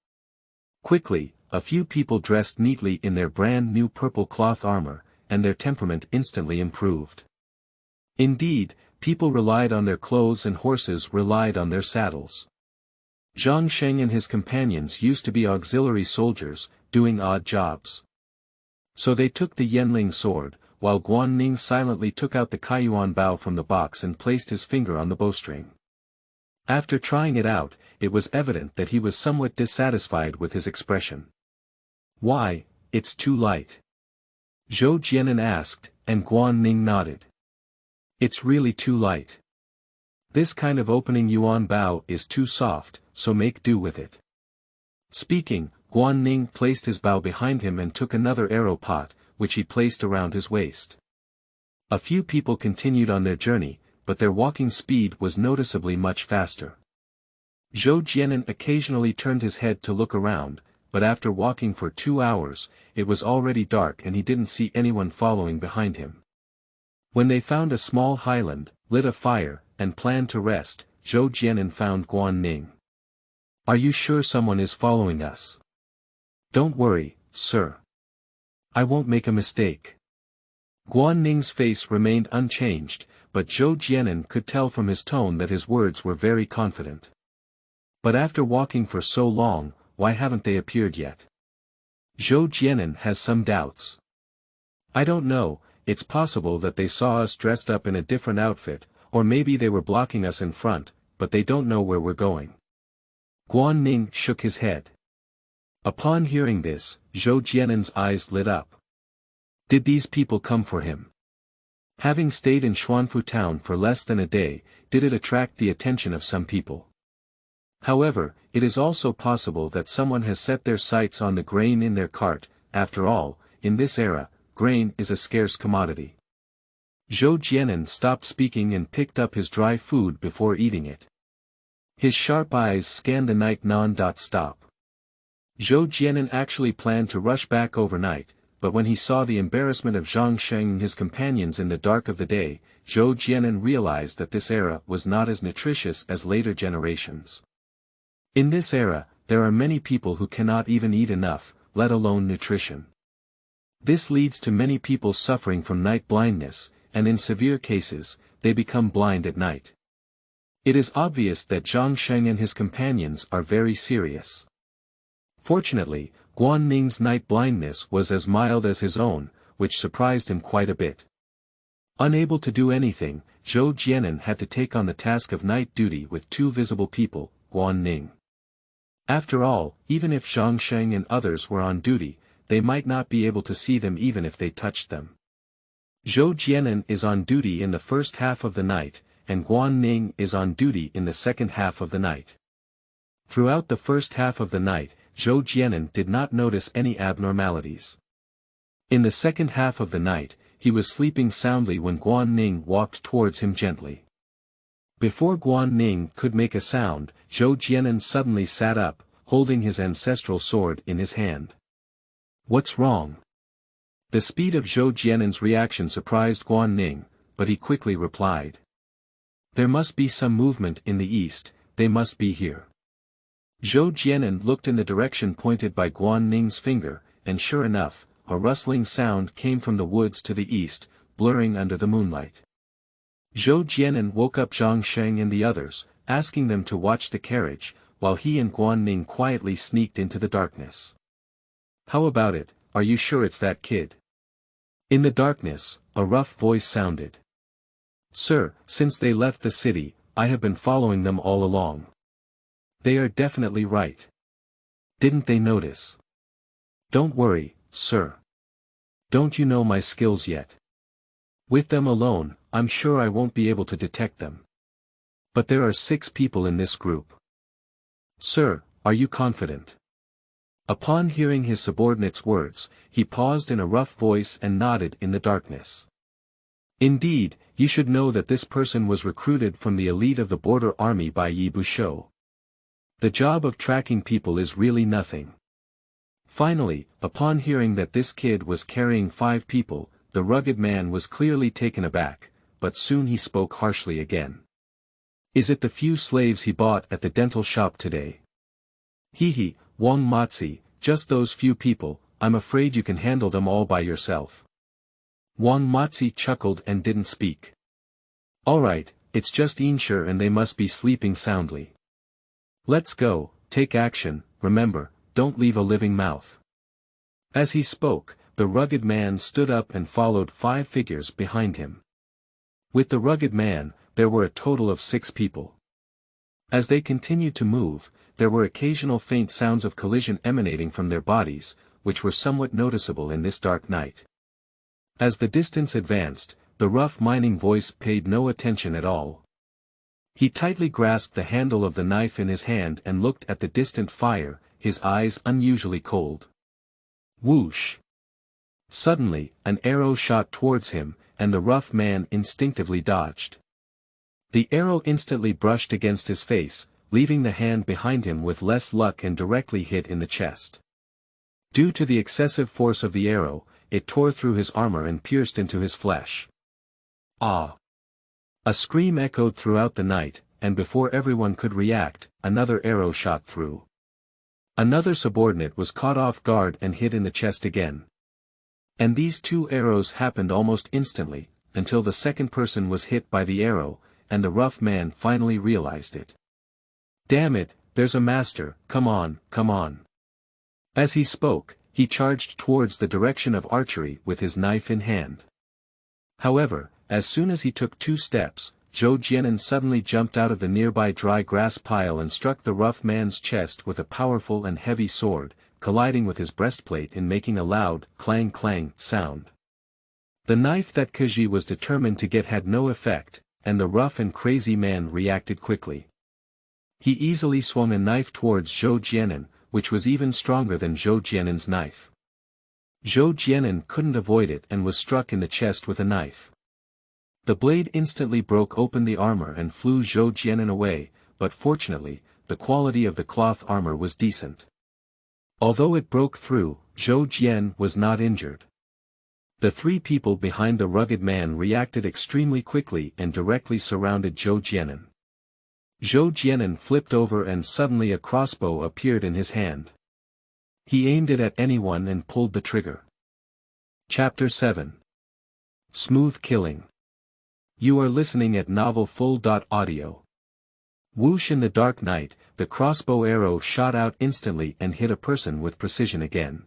Speaker 1: Quickly, a few people dressed neatly in their brand new purple cloth armor, and their temperament instantly improved. Indeed, people relied on their clothes and horses relied on their saddles. Xiangsheng and his companions used to be auxiliary soldiers, doing odd jobs. So they took the Yanling sword, while Guan Ning silently took out the Kaiyuan bow from the box and placed his finger on the bowstring. After trying it out, it was evident that he was somewhat dissatisfied with his expression. Why, it's too light. Zhou Jian'an asked, and Guan Ning nodded. It's really too light. This kind of opening yuan bow is too soft, so make do with it. Speaking, Guan Ning placed his bow behind him and took another arrow pot, which he placed around his waist. A few people continued on their journey, but their walking speed was noticeably much faster. Zhou Jian'an occasionally turned his head to look around, but after walking for 2 hours, it was already dark and he didn't see anyone following behind him. When they found a small highland, lit a fire, and planned to rest, Zhou Jian'an found Guan Ning. Are you sure someone is following us? Don't worry, sir. I won't make a mistake. Guan Ning's face remained unchanged, but Zhou Jian'an could tell from his tone that his words were very confident. But after walking for so long, why haven't they appeared yet? Zhou Jian'an has some doubts. I don't know, it's possible that they saw us dressed up in a different outfit, or maybe they were blocking us in front, but they don't know where we're going. Guan Ning shook his head. Upon hearing this, Zhou Jian'an's eyes lit up. Did these people come for him? Having stayed in Xuanfu town for less than a day, did it attract the attention of some people. However, it is also possible that someone has set their sights on the grain in their cart. After all, in this era, grain is a scarce commodity. Zhou Jian'an stopped speaking and picked up his dry food before eating it. His sharp eyes scanned the night non-stop. Zhou Jian'an actually planned to rush back overnight, but when he saw the embarrassment of Xiangsheng and his companions in the dark of the day, Zhou Jian'an realized that this era was not as nutritious as later generations. In this era, there are many people who cannot even eat enough, let alone nutrition. This leads to many people suffering from night blindness, and in severe cases, they become blind at night. It is obvious that Xiangsheng and his companions are very serious. Fortunately, Guan Ning's night blindness was as mild as his own, which surprised him quite a bit. Unable to do anything, Zhou Jian'an had to take on the task of night duty with two visible people, Guan Ning. After all, even if Xiangsheng and others were on duty, they might not be able to see them even if they touched them. Zhou Jian'an is on duty in the first half of the night, and Guan Ning is on duty in the second half of the night. Throughout the first half of the night, Zhou Jian'an did not notice any abnormalities. In the second half of the night, he was sleeping soundly when Guan Ning walked towards him gently. Before Guan Ning could make a sound, Zhou Jian'an suddenly sat up, holding his ancestral sword in his hand. "What's wrong?" The speed of Zhou Jian'an's reaction surprised Guan Ning, but he quickly replied. "There must be some movement in the east, they must be here." Zhou Jian'an looked in the direction pointed by Guan Ning's finger, and sure enough, a rustling sound came from the woods to the east, blurring under the moonlight. Zhou Jian'an woke up Xiangsheng and the others, asking them to watch the carriage, while he and Guan Ning quietly sneaked into the darkness. "How about it, are you sure it's that kid?" In the darkness, a rough voice sounded. "Sir, since they left the city, I have been following them all along. They are definitely right. Didn't they notice?" "Don't worry, sir. Don't you know my skills yet? With them alone, I'm sure I won't be able to detect them. But there are 6 people in this group." "Sir, are you confident?" Upon hearing his subordinate's words, he paused in a rough voice and nodded in the darkness. "Indeed, you should know that this person was recruited from the elite of the border army by Yi Bushou. The job of tracking people is really nothing." Finally, upon hearing that this kid was carrying 5 people, the rugged man was clearly taken aback, but soon he spoke harshly again. "Is it the few slaves he bought at the dental shop today?" "Hee, Wang Matzi, just those few people, I'm afraid you can handle them all by yourself." Wang Matzi chuckled and didn't speak. "All right, it's just Insher and they must be sleeping soundly. Let's go, take action, remember, don't leave a living mouth." As he spoke, the rugged man stood up and followed 5 figures behind him. With the rugged man, there were a total of 6 people. As they continued to move, there were occasional faint sounds of collision emanating from their bodies, which were somewhat noticeable in this dark night. As the distance advanced, the rough mining voice paid no attention at all. He tightly grasped the handle of the knife in his hand and looked at the distant fire, his eyes unusually cold. Whoosh! Suddenly, an arrow shot towards him, and the rough man instinctively dodged. The arrow instantly brushed against his face, leaving the hand behind him with less luck and directly hit in the chest. Due to the excessive force of the arrow, it tore through his armor and pierced into his flesh. Ah! A scream echoed throughout the night, and before everyone could react, another arrow shot through. Another subordinate was caught off guard and hit in the chest again. And these 2 arrows happened almost instantly, until the second person was hit by the arrow, and the rough man finally realized it. "Damn it, there's a master, come on, come on." As he spoke, he charged towards the direction of archery with his knife in hand. However, as soon as he took 2 steps, Zhou Jian'an suddenly jumped out of the nearby dry grass pile and struck the rough man's chest with a powerful and heavy sword, colliding with his breastplate and making a loud, clang-clang sound. The knife that Keji was determined to get had no effect, and the rough and crazy man reacted quickly. He easily swung a knife towards Zhou Jian'an, which was even stronger than Zhou Jian'an's knife. Zhou Jian'an couldn't avoid it and was struck in the chest with a knife. The blade instantly broke open the armor and flew Zhou Jian'an away, but fortunately, the quality of the cloth armor was decent. Although it broke through, Zhou Jian was not injured. The three people behind the rugged man reacted extremely quickly and directly surrounded Zhou Jian'an. Zhou Jian'an flipped over and suddenly a crossbow appeared in his hand. He aimed it at anyone and pulled the trigger. Chapter 7. Smooth Killing. You are listening at Novel Full.audio. Whoosh in the dark night, the crossbow arrow shot out instantly and hit a person with precision again.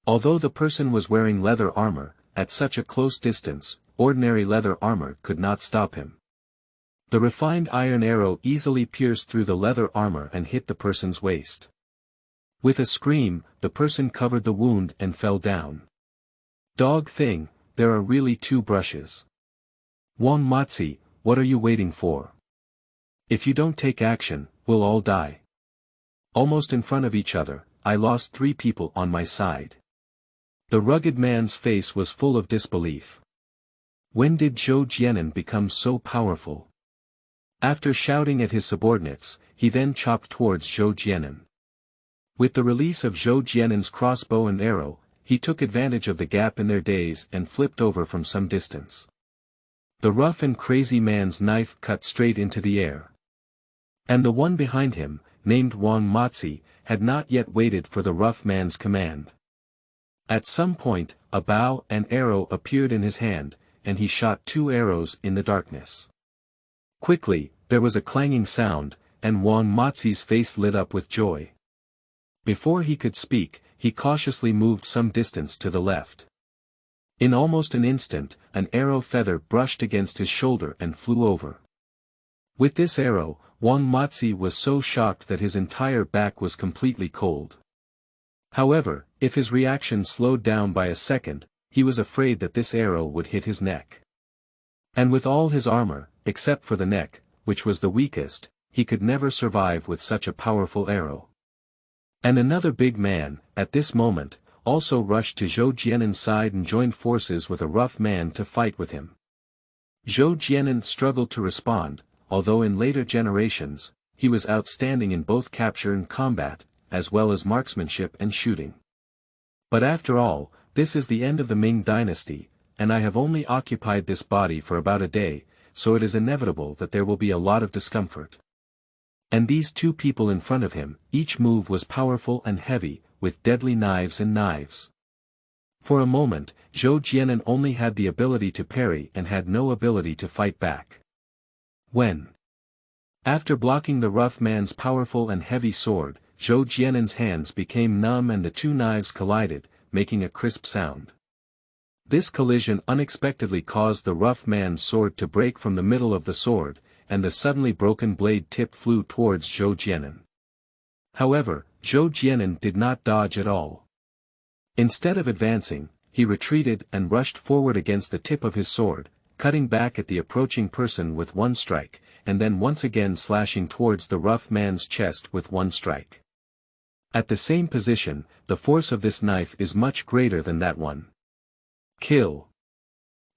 Speaker 1: Although the person was wearing leather armor, at such a close distance, ordinary leather armor could not stop him. The refined iron arrow easily pierced through the leather armor and hit the person's waist. With a scream, the person covered the wound and fell down. Dog thing, there are really two brushes. Wang Matzi, what are you waiting for? If you don't take action, we'll all die. Almost in front of each other, I lost 3 people on my side. The rugged man's face was full of disbelief. When did Zhou Jian'an become so powerful? After shouting at his subordinates, he then chopped towards Zhou Jian'an. With the release of Zhou Jian'an's crossbow and arrow, he took advantage of the gap in their days and flipped over from some distance. The rough and crazy man's knife cut straight into the air. And the one behind him, named Wang Matzi, had not yet waited for the rough man's command. At some point, a bow and arrow appeared in his hand, and he shot 2 arrows in the darkness. Quickly, there was a clanging sound, and Wang Matzi's face lit up with joy. Before he could speak, he cautiously moved some distance to the left. In almost an instant, an arrow feather brushed against his shoulder and flew over. With this arrow, Wang Matzi was so shocked that his entire back was completely cold. However, if his reaction slowed down by a second, he was afraid that this arrow would hit his neck. And with all his armor, except for the neck, which was the weakest, he could never survive with such a powerful arrow. And another big man, at this moment, also rushed to Zhou Jian'an's side and joined forces with a rough man to fight with him. Zhou Jian'an struggled to respond, although in later generations, he was outstanding in both capture and combat, as well as marksmanship and shooting. But after all, this is the end of the Ming Dynasty, and I have only occupied this body for about a day, so it is inevitable that there will be a lot of discomfort. And these 2 people in front of him, each move was powerful and heavy, with deadly knives and knives. For a moment, Zhou Jian'an only had the ability to parry and had no ability to fight back. When? After blocking the rough man's powerful and heavy sword, Zhou Jian'an's hands became numb and the 2 knives collided, making a crisp sound. This collision unexpectedly caused the rough man's sword to break from the middle of the sword, and the suddenly broken blade tip flew towards Zhou Jian'an. However, Zhou Jian'an did not dodge at all. Instead of advancing, he retreated and rushed forward against the tip of his sword, cutting back at the approaching person with 1 strike, and then once again slashing towards the rough man's chest with 1 strike. At the same position, the force of this knife is much greater than that one. Kill!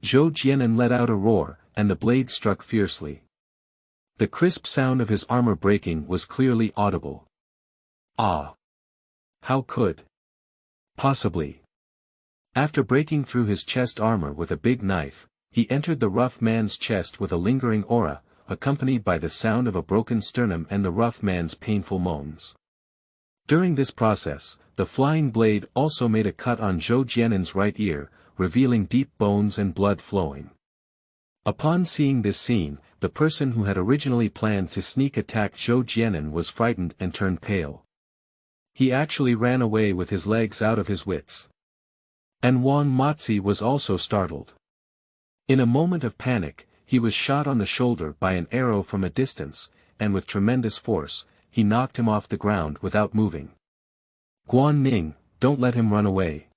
Speaker 1: Zhou Jian'an let out a roar, and the blade struck fiercely. The crisp sound of his armor breaking was clearly audible. Ah! How could? Possibly. After breaking through his chest armor with a big knife, he entered the rough man's chest with a lingering aura, accompanied by the sound of a broken sternum and the rough man's painful moans. During this process, the flying blade also made a cut on Zhou Jian'an's right ear, revealing deep bones and blood flowing. Upon seeing this scene, the person who had originally planned to sneak attack Zhou Jian'an was frightened and turned pale. He actually ran away with his legs out of his wits. And Wang Matzi was also startled. In a moment of panic, he was shot on the shoulder by an arrow from a distance, and with tremendous force, he knocked him off the ground without moving. Guan Ning, don't let him run away.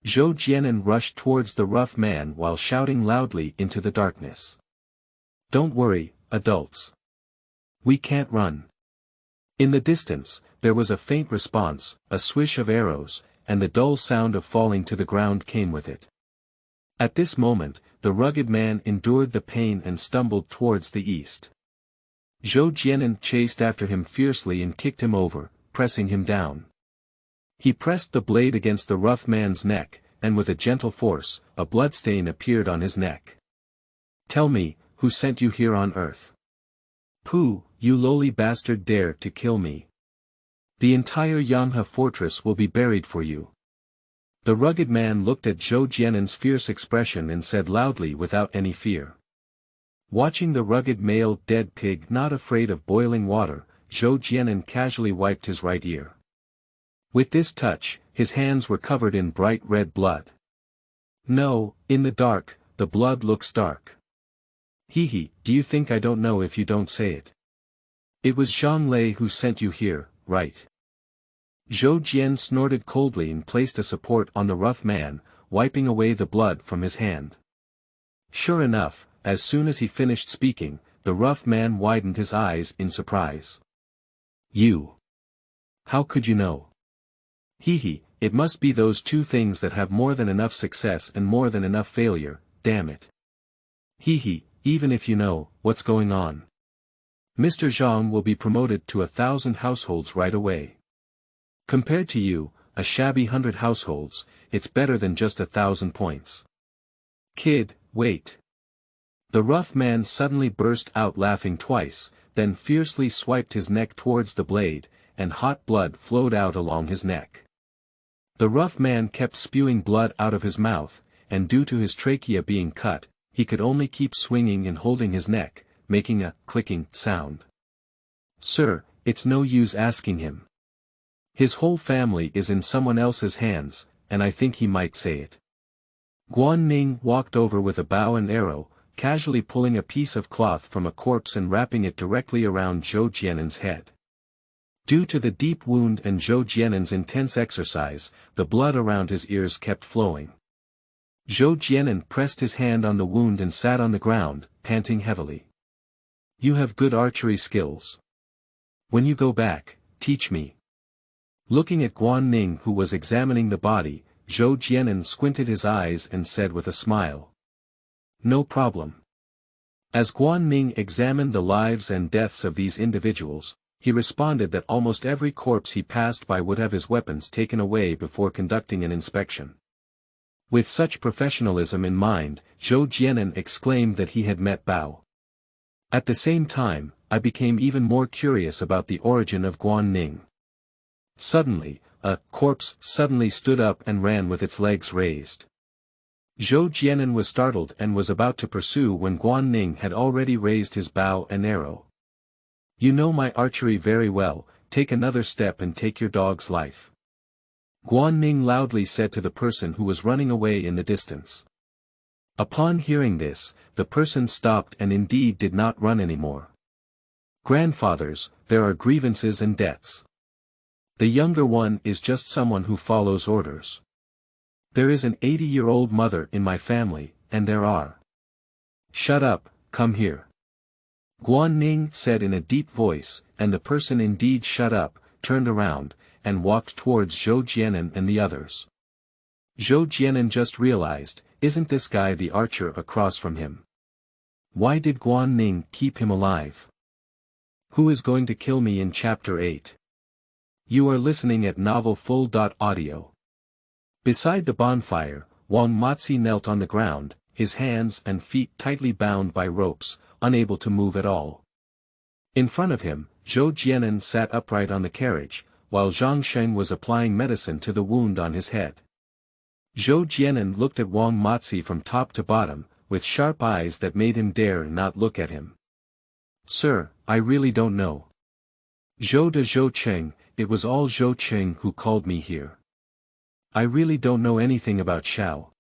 Speaker 1: Zhou Jian'an rushed towards the rough man while shouting loudly into the darkness. Don't worry, adults. We can't run. In the distance, there was a faint response, a swish of arrows, and the dull sound of falling to the ground came with it. At this moment, the rugged man endured the pain and stumbled towards the east. Zhou Jian'an chased after him fiercely and kicked him over, pressing him down. He pressed the blade against the rough man's neck, and with a gentle force, a bloodstain appeared on his neck. Tell me, who sent you here on earth? Pooh, you lowly bastard dared to kill me. The entire Yanghe fortress will be buried for you. The rugged man looked at Zhou Jian'an's fierce expression and said loudly without any fear. Watching the rugged male dead pig not afraid of boiling water, Zhou Jian'an casually wiped his right ear. With this touch, his hands were covered in bright red blood. No, in the dark, the blood looks dark. Hee, do you think I don't know if you don't say it? It was Zhang Lei who sent you here, right? Zhou Jian snorted coldly and placed a support on the rough man, wiping away the blood from his hand. Sure enough, as soon as he finished speaking, the rough man widened his eyes in surprise. You! How could you know? Hee, it must be those two things that have more than enough success and more than enough failure, damn it. Hee, even if you know, what's going on? Mr. Zhang will be promoted to 1,000 households right away. Compared to you, a shabby 100 households, it's better than just 1,000 points. Kid, wait. The rough man suddenly burst out laughing twice, then fiercely swiped his neck towards the blade, and hot blood flowed out along his neck. The rough man kept spewing blood out of his mouth, and due to his trachea being cut, he could only keep swinging and holding his neck, making a clicking sound. Sir, it's no use asking him. His whole family is in someone else's hands, and I think he might say it. Guan Ning walked over with a bow and arrow, casually pulling a piece of cloth from a corpse and wrapping it directly around Zhou Jian'an's head. Due to the deep wound and Zhou Jian'an's intense exercise, the blood around his ears kept flowing. Zhou Jian'an pressed his hand on the wound and sat on the ground, panting heavily. You have good archery skills. When you go back, teach me. Looking at Guan Ning who was examining the body, Zhou Jian'an squinted his eyes and said with a smile. No problem. As Guan Ning examined the lives and deaths of these individuals, he responded that almost every corpse he passed by would have his weapons taken away before conducting an inspection. With such professionalism in mind, Zhou Jian'an exclaimed that he had met Bao. At the same time, I became even more curious about the origin of Guan Ning. Suddenly, a corpse suddenly stood up and ran with its legs raised. Zhou Jian'an was startled and was about to pursue when Guan Ning had already raised his bow and arrow. You know my archery very well, take another step and take your dog's life. Guan Ning loudly said to the person who was running away in the distance. Upon hearing this, the person stopped and indeed did not run anymore. Grandfathers, there are grievances and debts. The younger one is just someone who follows orders. There is an 80-year-old mother in my family, and there are. Shut up, come here. Guan Ning said in a deep voice, and the person indeed shut up, turned around, and walked towards Zhou Jian'an and the others. Zhou Jian'an just realized, isn't this guy the archer across from him? Why did Guan Ning keep him alive? Who is going to kill me in Chapter 8? You are listening at novelfull.audio. Beside the bonfire, Wang Matzi knelt on the ground, his hands and feet tightly bound by ropes, unable to move at all. In front of him, Zhou Jian'an sat upright on the carriage, while Xiangsheng was applying medicine to the wound on his head. Zhou Jian'an looked at Wang Matzi from top to bottom, with sharp eyes that made him dare not look at him. Sir, I really don't know. Zhou de Zhou Cheng, it was all Zhou Cheng who called me here. I really don't know anything about Xiao.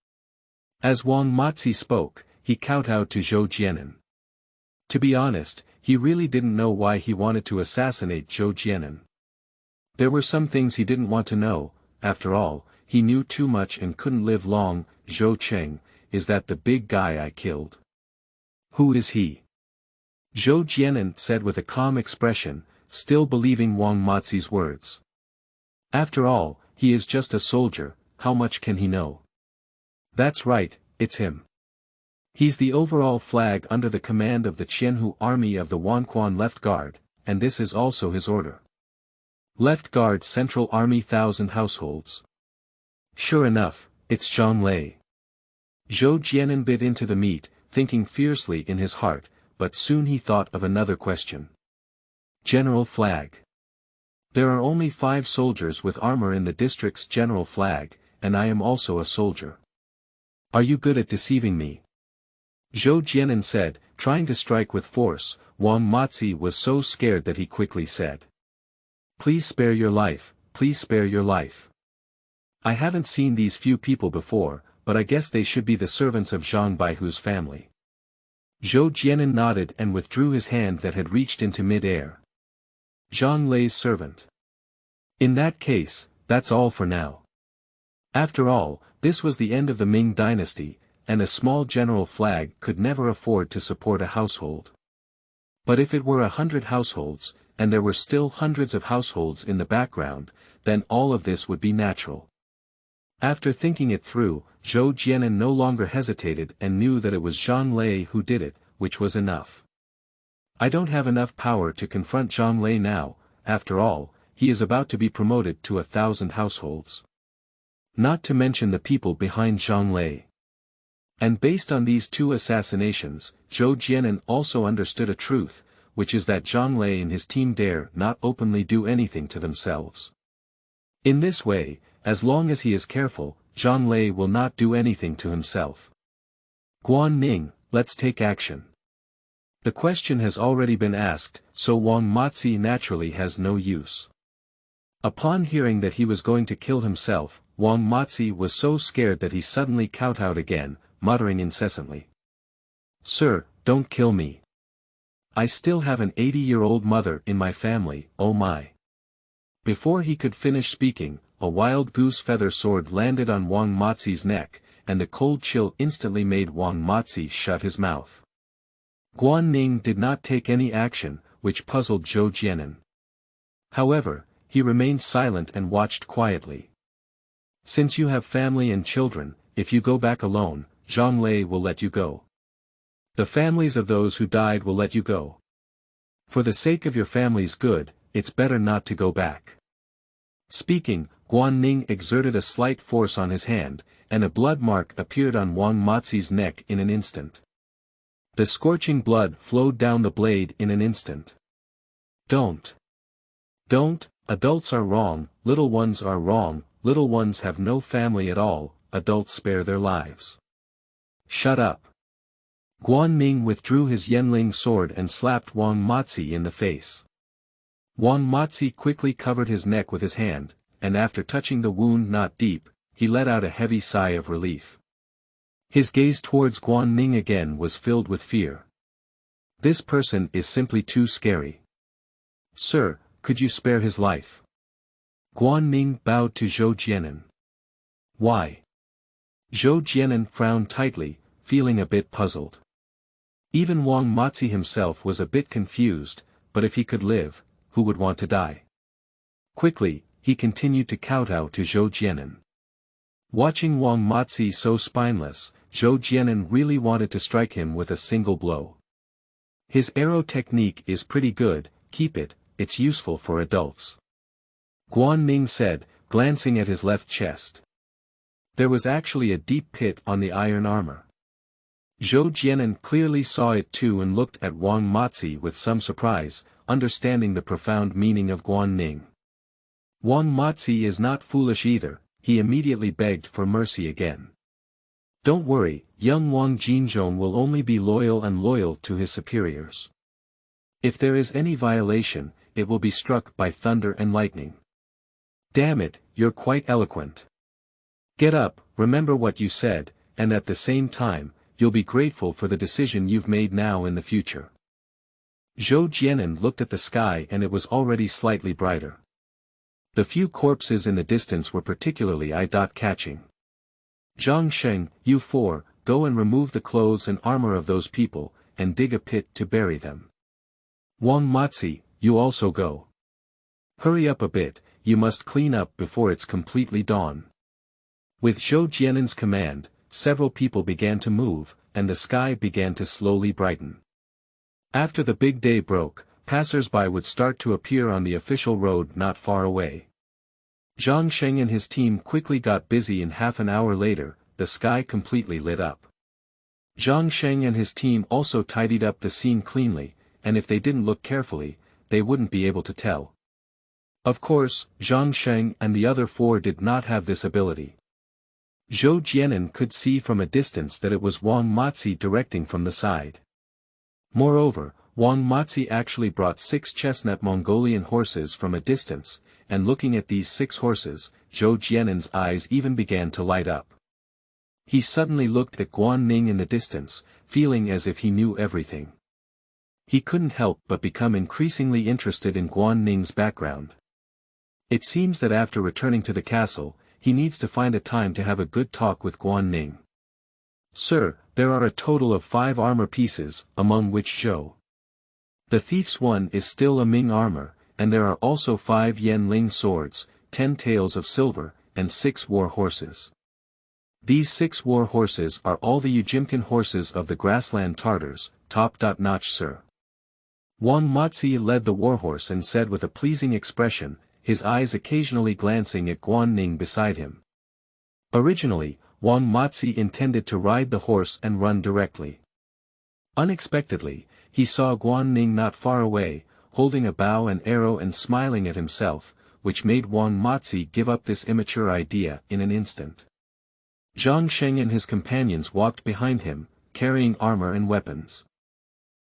Speaker 1: As Wang Matzi spoke, he kowtowed to Zhou Jian'an. To be honest, he really didn't know why he wanted to assassinate Zhou Jian'an. There were some things he didn't want to know, after all, he knew too much and couldn't live long. Xiangsheng, is that the big guy I killed? Who is he? Zhou Jian'an said with a calm expression, still believing Wang Mazi's words. After all, he is just a soldier, how much can he know? That's right, it's him. He's the overall flag under the command of the Qianhu army of the Wanquan Left Guard, and this is also his order. Left Guard Central Army 1,000 households. Sure enough, it's Zhang Lei. Zhou Jian'an bit into the meat, thinking fiercely in his heart, but soon he thought of another question. General flag. There are only 5 soldiers with armor in the district's general flag, and I am also a soldier. Are you good at deceiving me? Zhou Jian'an said, trying to strike with force. Wang Mazi was so scared that he quickly said. Please spare your life, please spare your life. I haven't seen these few people before, but I guess they should be the servants of Zhang Baihu's family. Zhou Jian'an nodded and withdrew his hand that had reached into mid-air. Zhang Lei's servant. In that case, that's all for now. After all, this was the end of the Ming dynasty, and a small general flag could never afford to support a household. But if it were 100 households, and there were still hundreds of households in the background, then all of this would be natural. After thinking it through, Zhou Jian'an no longer hesitated and knew that it was Zhang Lei who did it, which was enough. I don't have enough power to confront Zhang Lei now, after all, he is about to be promoted to 1,000 households. Not to mention the people behind Zhang Lei. And based on these 2 assassinations, Zhou Jian'an also understood a truth, which is that Zhang Lei and his team dare not openly do anything to themselves. In this way, as long as he is careful, Zhang Lei will not do anything to himself. Guan Ning, let's take action. The question has already been asked, so Wang Mazi naturally has no use. Upon hearing that he was going to kill himself, Wang Mazi was so scared that he suddenly kowtowed again, muttering incessantly. Sir, don't kill me. I still have an 80-year-old mother in my family, oh my. Before he could finish speaking, a wild goose feather sword landed on Wang Mazi's neck, and the cold chill instantly made Wang Mazi shut his mouth. Guan Ning did not take any action, which puzzled Zhou Jian'an. However, he remained silent and watched quietly. Since you have family and children, if you go back alone, Zhang Lei will let you go. The families of those who died will let you go. For the sake of your family's good, it's better not to go back. Speaking, Guan Ning exerted a slight force on his hand, and a blood mark appeared on Wang Mazi's neck in an instant. The scorching blood flowed down the blade in an instant. Don't. Adults are wrong, little ones are wrong, little ones have no family at all, adults spare their lives. Shut up. Guan Ning withdrew his Yanling sword and slapped Wang Mazi in the face. Wang Mazi quickly covered his neck with his hand, and after touching the wound not deep, he let out a heavy sigh of relief. His gaze towards Guan Ning again was filled with fear. This person is simply too scary. Sir, could you spare his life? Guan Ning bowed to Zhou Jian'an. Why? Zhou Jian'an frowned tightly, feeling a bit puzzled. Even Wang Mazi himself was a bit confused, but if he could live, who would want to die? Quickly, he continued to kowtow to Zhou Jian'an. Watching Wang Mazi so spineless, Zhou Jian'an really wanted to strike him with a single blow. His arrow technique is pretty good, keep it, it's useful for adults. Guan Ning said, glancing at his left chest. There was actually a deep pit on the iron armor. Zhou Jian'an clearly saw it too and looked at Wang Mazi with some surprise, understanding the profound meaning of Guan Ning. Wang Mazi is not foolish either, he immediately begged for mercy again. Don't worry, young Wang Jinzhong will only be loyal to his superiors. If there is any violation, it will be struck by thunder and lightning. Damn it, you're quite eloquent. Get up, remember what you said, and at the same time, you'll be grateful for the decision you've made now in the future. Zhou Jian'an looked at the sky and it was already slightly brighter. The few corpses in the distance were particularly eye-catching. Xiangsheng, you four, go and remove the clothes and armor of those people, and dig a pit to bury them. Wang Matzi, you also go. Hurry up a bit, you must clean up before it's completely dawn. With Zhou Jian'an's command, several people began to move, and the sky began to slowly brighten. After the big day broke, passers-by would start to appear on the official road not far away. Xiangsheng and his team quickly got busy, and half an hour later, the sky completely lit up. Xiangsheng and his team also tidied up the scene cleanly, and if they didn't look carefully, they wouldn't be able to tell. Of course, Xiangsheng and the other four did not have this ability. Zhou Jian'an could see from a distance that it was Wang Matzi directing from the side. Moreover, Wang Matzi actually brought 6 chestnut Mongolian horses from a distance, and looking at these 6 horses, Zhou Jian'an's eyes even began to light up. He suddenly looked at Guan Ning in the distance, feeling as if he knew everything. He couldn't help but become increasingly interested in Guan Ning's background. It seems that after returning to the castle, he needs to find a time to have a good talk with Guan Ning. Sir, there are a total of 5 armor pieces, among which Zhou. The thief's one is still a Ming armor, and there are also 5 Yanling swords, 10 taels of silver, and 6 war horses. These 6 war horses are all the Ujimkin horses of the grassland Tartars, top-notch sir. Wang Matzi led the warhorse and said with a pleasing expression, his eyes occasionally glancing at Guan Ning beside him. Originally, Wang Matzi intended to ride the horse and run directly. Unexpectedly, he saw Guan Ning not far away, holding a bow and arrow and smiling at himself, which made Wang Matzi give up this immature idea in an instant. Xiangsheng and his companions walked behind him, carrying armor and weapons.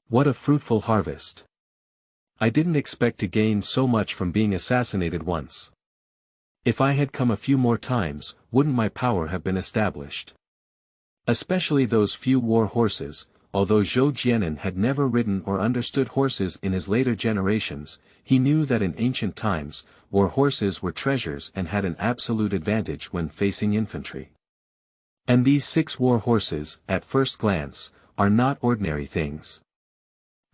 Speaker 1: What a fruitful harvest! I didn't expect to gain so much from being assassinated once. If I had come a few more times, wouldn't my power have been established? Especially those few war horses. Although Zhou Jian'an had never ridden or understood horses in his later generations, he knew that in ancient times, war horses were treasures and had an absolute advantage when facing infantry. And these 6 war horses, at first glance, are not ordinary things.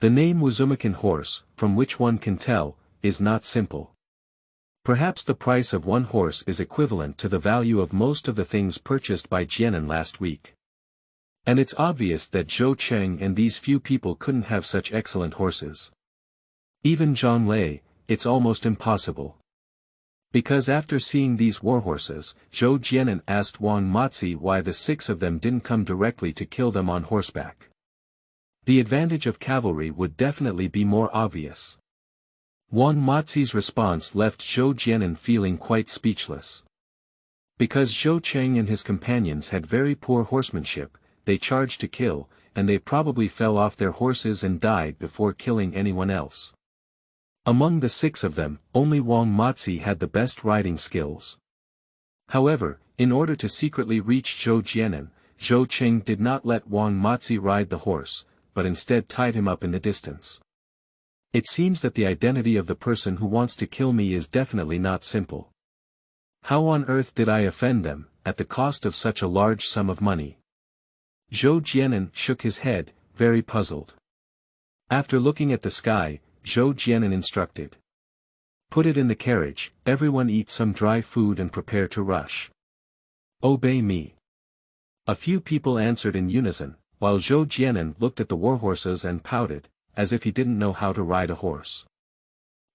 Speaker 1: The name Wuzumikan horse, from which one can tell, is not simple. Perhaps the price of one horse is equivalent to the value of most of the things purchased by Jian'an last week. And it's obvious that Zhou Cheng and these few people couldn't have such excellent horses. Even Zhang Lei, it's almost impossible. Because after seeing these warhorses, Zhou Jian'an asked Wang Matzi why the 6 of them didn't come directly to kill them on horseback. The advantage of cavalry would definitely be more obvious. Wang Matzi's response left Zhou Jian'an feeling quite speechless. Because Zhou Cheng and his companions had very poor horsemanship, they charged to kill, and they probably fell off their horses and died before killing anyone else. Among the 6 of them, only Wang Matzi had the best riding skills. However, in order to secretly reach Zhou Jian'an, Zhou Cheng did not let Wang Matzi ride the horse, but instead tied him up in the distance. It seems that the identity of the person who wants to kill me is definitely not simple. How on earth did I offend them, at the cost of such a large sum of money? Zhou Jian'an shook his head, very puzzled. After looking at the sky, Zhou Jian'an instructed. Put it in the carriage, everyone eat some dry food and prepare to rush. Obey me. A few people answered in unison, while Zhou Jian'an looked at the warhorses and pouted, as if he didn't know how to ride a horse.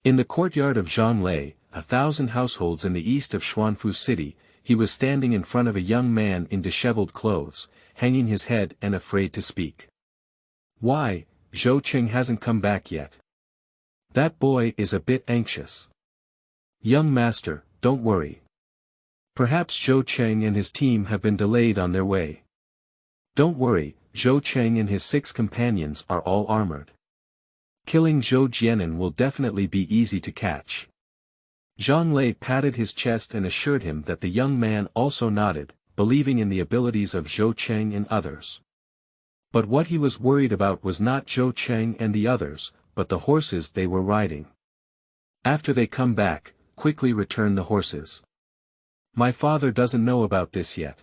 Speaker 1: In the courtyard of Zhanglei, 1,000 households in the east of Xuanfu city, he was standing in front of a young man in disheveled clothes, hanging his head and afraid to speak. Why, Zhou Cheng hasn't come back yet. That boy is a bit anxious. Young master, don't worry. Perhaps Zhou Cheng and his team have been delayed on their way. Don't worry, Zhou Cheng and his 6 companions are all armored. Killing Zhou Jian'an will definitely be easy to catch. Zhang Lei patted his chest and assured him that the young man also nodded, believing in the abilities of Zhou Cheng and others. But what he was worried about was not Zhou Cheng and the others, but the horses they were riding. After they come back, quickly returned the horses. My father doesn't know about this yet.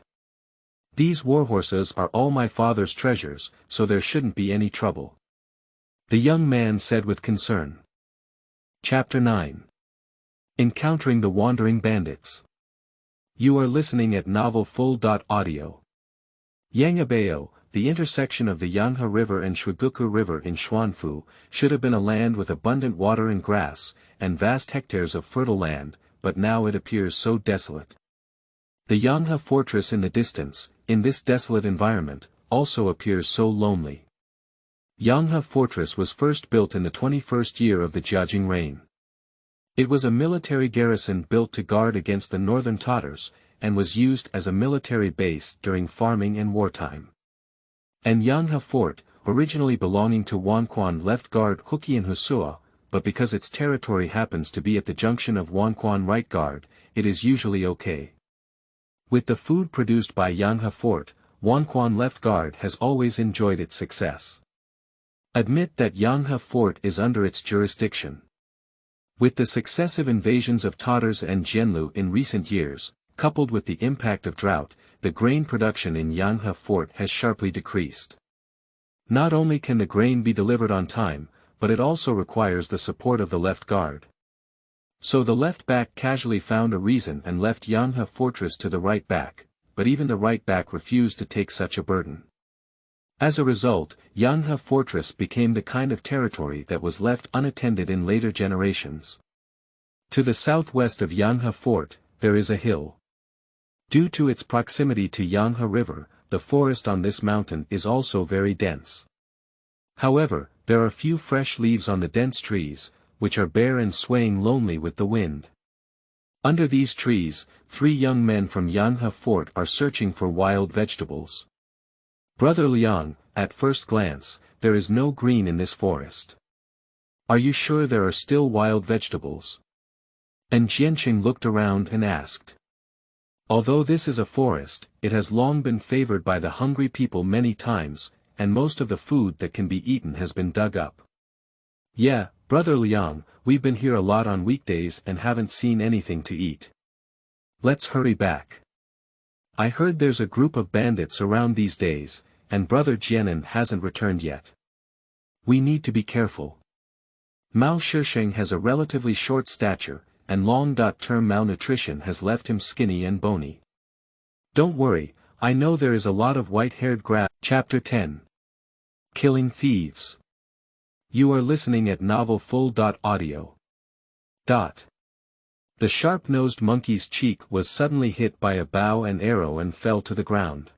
Speaker 1: These warhorses are all my father's treasures, so there shouldn't be any trouble. The young man said with concern. Chapter 9. Encountering the Wandering Bandits. You are listening at Novel Full.audio. Yangabayo, the intersection of the Yanghe River and Shuiguku River in Xuanfu, should have been a land with abundant water and grass, and vast hectares of fertile land, but now it appears so desolate. The Yanghe fortress in the distance, in this desolate environment, also appears so lonely. Yanghe fortress was first built in the 21st year of the Jiajing reign. It was a military garrison built to guard against the northern Tatars, and was used as a military base during farming and wartime. And Yanghe fort, originally belonging to Wanquan left guard Huqian Husua, but because its territory happens to be at the junction of Wanquan right guard, it is usually okay. With the food produced by Yanghe fort, Wanquan left guard has always enjoyed its success. Admit that Yanghe fort is under its jurisdiction. With the successive invasions of Tatars and Jianlu in recent years, coupled with the impact of drought, the grain production in Yanghe fort has sharply decreased. Not only can the grain be delivered on time, but it also requires the support of the left guard. So the left back casually found a reason and left Yanghe fortress to the right back, but even the right back refused to take such a burden. As a result, Yanghe fortress became the kind of territory that was left unattended in later generations. To the southwest of Yanghe fort, there is a hill. Due to its proximity to Yanghe River, the forest on this mountain is also very dense. However, there are few fresh leaves on the dense trees, which are bare and swaying lonely with the wind. Under these trees, 3 young men from Yanghe fort are searching for wild vegetables. Brother Liang, at first glance, there is no green in this forest. Are you sure there are still wild vegetables? And Xiangsheng looked around and asked. Although this is a forest, it has long been favored by the hungry people many times, and most of the food that can be eaten has been dug up. Yeah, Brother Liang, we've been here a lot on weekdays and haven't seen anything to eat. Let's hurry back. I heard there's a group of bandits around these days, and Brother Jian'an hasn't returned yet. We need to be careful. Mao Shisheng has a relatively short stature, and long-term malnutrition has left him skinny and bony. Don't worry, I know there is a lot of white-haired grass. Chapter 10. Killing Thieves. You are listening at Novel Full.audio. The sharp-nosed monkey's cheek was suddenly hit by a bow and arrow and fell to the ground.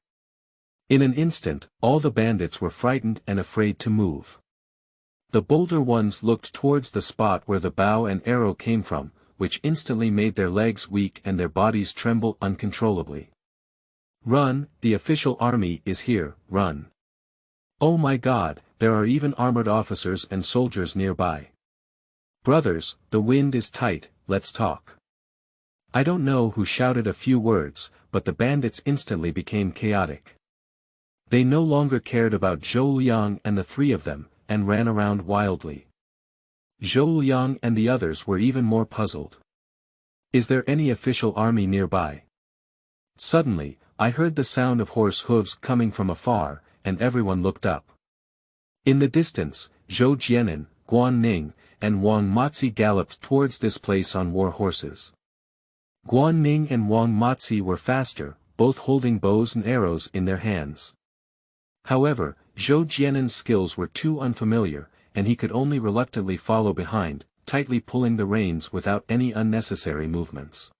Speaker 1: In an instant, all the bandits were frightened and afraid to move. The bolder ones looked towards the spot where the bow and arrow came from, which instantly made their legs weak and their bodies tremble uncontrollably. Run, the official army is here, run. Oh my God, there are even armored officers and soldiers nearby. Brothers, the wind is tight, let's talk. I don't know who shouted a few words, but the bandits instantly became chaotic. They no longer cared about Zhou Liang and the 3 of them, and ran around wildly. Zhou Liang and the others were even more puzzled. Is there any official army nearby? Suddenly, I heard the sound of horse hooves coming from afar, and everyone looked up. In the distance, Zhou Jian'an, Guan Ning, and Wang Matzi galloped towards this place on war horses. Guan Ning and Wang Matzi were faster, both holding bows and arrows in their hands. However, Zhou Jian'an's skills were too unfamiliar, and he could only reluctantly follow behind, tightly pulling the reins without any unnecessary movements.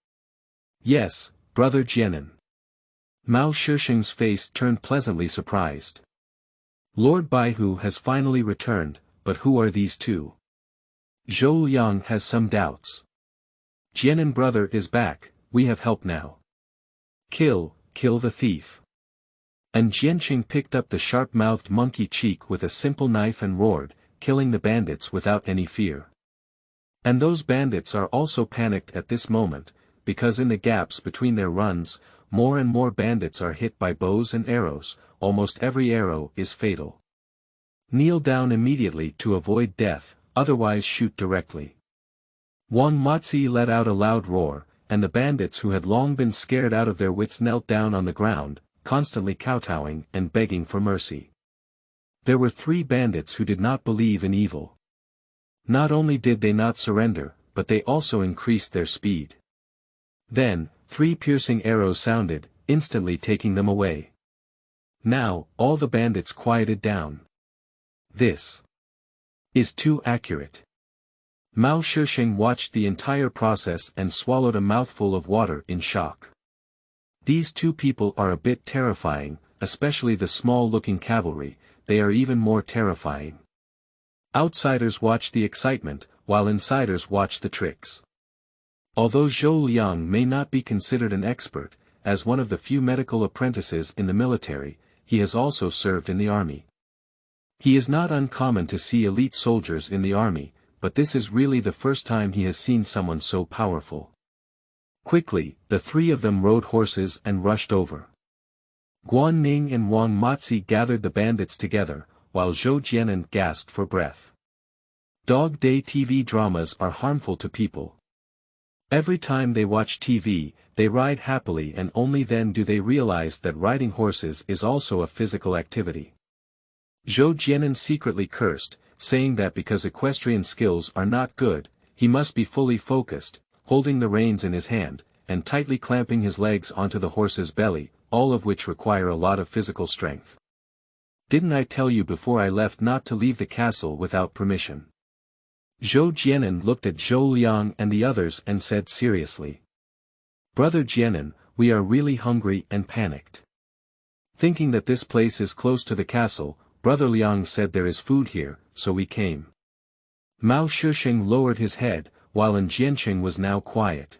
Speaker 1: Yes, Brother Jian'an. Mao Shisheng's face turned pleasantly surprised. Lord Baihu has finally returned, but who are these 2? Zhou Liang has some doubts. Jian'an brother is back, we have help now. Kill the thief. And Xiangsheng picked up the sharp-mouthed monkey cheek with a simple knife and roared, killing the bandits without any fear. And those bandits are also panicked at this moment, because in the gaps between their runs, more and more bandits are hit by bows and arrows, almost every arrow is fatal. Kneel down immediately to avoid death, otherwise shoot directly. Wang Matzi let out a loud roar, and the bandits who had long been scared out of their wits knelt down on the ground, constantly kowtowing and begging for mercy. There were 3 bandits who did not believe in evil. Not only did they not surrender, but they also increased their speed. Then, 3 piercing arrows sounded, instantly taking them away. Now, all the bandits quieted down. This is too accurate. Mao Shisheng watched the entire process and swallowed a mouthful of water in shock. These 2 people are a bit terrifying, especially the small-looking cavalry, they are even more terrifying. Outsiders watch the excitement, while insiders watch the tricks. Although Zhou Liang may not be considered an expert, as one of the few medical apprentices in the military, he has also served in the army. He is not uncommon to see elite soldiers in the army, but this is really the first time he has seen someone so powerful. Quickly, the 3 of them rode horses and rushed over. Guan, Ning and Wang Matzi gathered the bandits together, while Zhou Jian'an gasped for breath. Dog day TV dramas are harmful to people. Every time they watch TV, they ride happily and only then do they realize that riding horses is also a physical activity. Zhou Jian'an secretly cursed, saying that because equestrian skills are not good, he must be fully focused, holding the reins in his hand, and tightly clamping his legs onto the horse's belly, all of which require a lot of physical strength. Didn't I tell you before I left not to leave the castle without permission? Zhou Jian'an looked at Zhou Liang and the others and said seriously. Brother Jian'an, we are really hungry and panicked. Thinking that this place is close to the castle, Brother Liang said there is food here, so we came. Mao Shisheng lowered his head, while Xiangsheng was now quiet.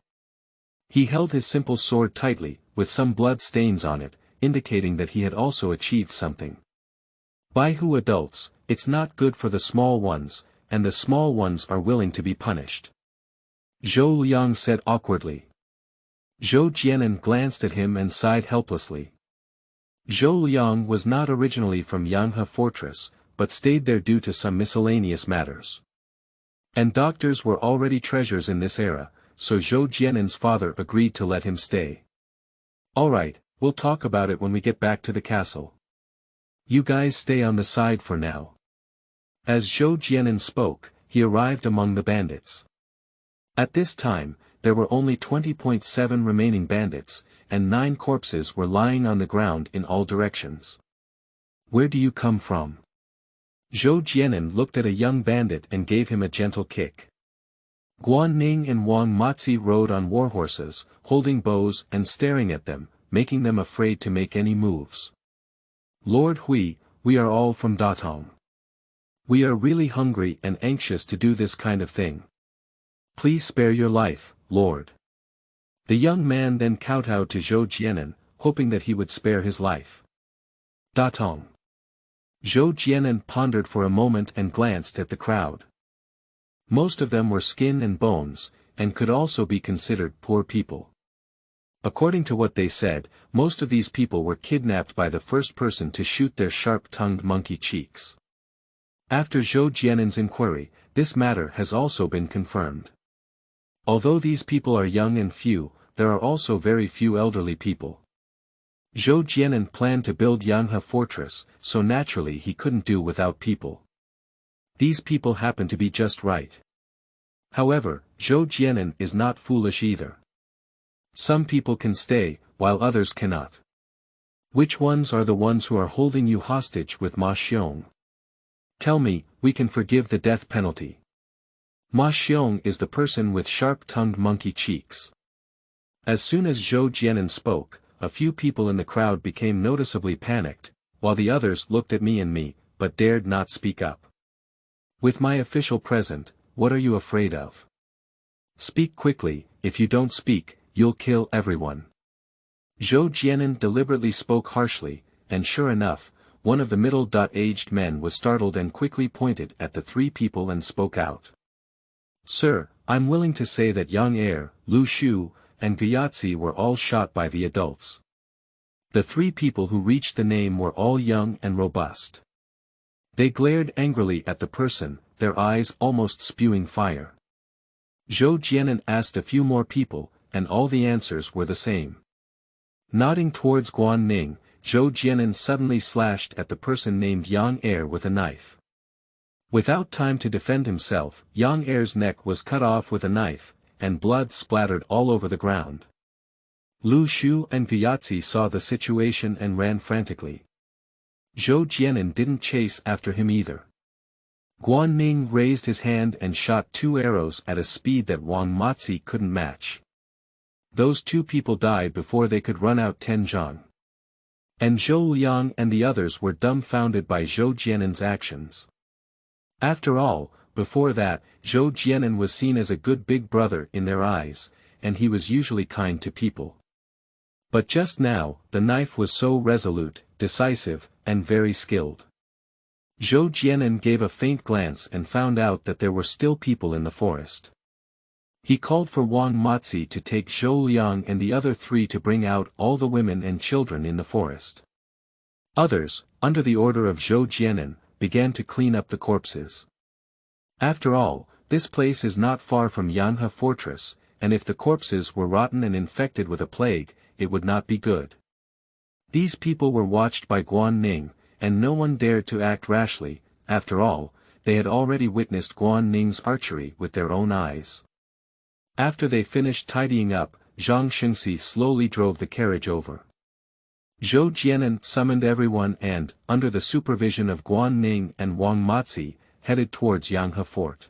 Speaker 1: He held his simple sword tightly, with some blood stains on it, indicating that he had also achieved something. By who adults, it's not good for the small ones, and the small ones are willing to be punished. Zhou Liang said awkwardly. Zhou Jian'an glanced at him and sighed helplessly. Zhou Liang was not originally from Yanghe Fortress, but stayed there due to some miscellaneous matters. And doctors were already treasures in this era, so Zhou Jian'an's father agreed to let him stay. Alright, we'll talk about it when we get back to the castle. You guys stay on the side for now. As Zhou Jian'an spoke, he arrived among the bandits. At this time, there were only 20.7 remaining bandits, and 9 corpses were lying on the ground in all directions. Where do you come from? Zhou Jian'an looked at a young bandit and gave him a gentle kick. Guan, Ning and Wang Matzi rode on warhorses, holding bows and staring at them, making them afraid to make any moves. Lord Hui, we are all from Datong. We are really hungry and anxious to do this kind of thing. Please spare your life, Lord. The young man then kowtowed to Zhou Jian'an, hoping that he would spare his life. Datong. Zhou Jian'an pondered for a moment and glanced at the crowd. Most of them were skin and bones, and could also be considered poor people. According to what they said, most of these people were kidnapped by the first person to shoot their sharp-tongued monkey cheeks. After Zhou Jian'an's inquiry, this matter has also been confirmed. Although these people are young and few, there are also very few elderly people. Zhou Jian'an planned to build Yanghe Fortress, so naturally he couldn't do without people. These people happen to be just right. However, Zhou Jian'an is not foolish either. Some people can stay, while others cannot. Which ones are the ones who are holding you hostage with Ma Xiong? Tell me, we can forgive the death penalty. Ma Xiong is the person with sharp-tongued monkey cheeks. As soon as Zhou Jian'an spoke, a few people in the crowd became noticeably panicked, while the others looked at me, but dared not speak up. With my official present, what are you afraid of? Speak quickly, if you don't speak, you'll kill everyone. Zhou Jian'an deliberately spoke harshly, and sure enough, one of the middle-aged men was startled and quickly pointed at the 3 people and spoke out. Sir, I'm willing to say that Yang Er, Lu Shu, and Gyatzi were all shot by the adults. The 3 people who reached the name were all young and robust. They glared angrily at the person, their eyes almost spewing fire. Zhou Jian'an asked a few more people, and all the answers were the same. Nodding towards Guan Ning, Zhou Jian'an suddenly slashed at the person named Yang Er with a knife. Without time to defend himself, Yang Er's neck was cut off with a knife, and blood splattered all over the ground. Lu Shu and Gyatzi saw the situation and ran frantically. Zhou Jian'an didn't chase after him either. Guan Ning raised his hand and shot 2 arrows at a speed that Wang Matzi couldn't match. Those 2 people died before they could run out 10 zhang. And Zhou Liang and the others were dumbfounded by Zhou Jian'an's actions. After all, before that, Zhou Jian'an was seen as a good big brother in their eyes, and he was usually kind to people. But just now, the knife was so resolute, decisive, and very skilled. Zhou Jian'an gave a faint glance and found out that there were still people in the forest. He called for Wang Matzi to take Zhou Liang and the other 3 to bring out all the women and children in the forest. Others, under the order of Zhou Jian'an, began to clean up the corpses. After all, this place is not far from Yanhe fortress, and if the corpses were rotten and infected with a plague, it would not be good. These people were watched by Guan Ning, and no one dared to act rashly. After all, they had already witnessed Guan Ning's archery with their own eyes. After they finished tidying up, Xiangsheng slowly drove the carriage over. Zhou Jian'an summoned everyone and, under the supervision of Guan Ning and Wang Matzi, headed towards Yanhe Fort.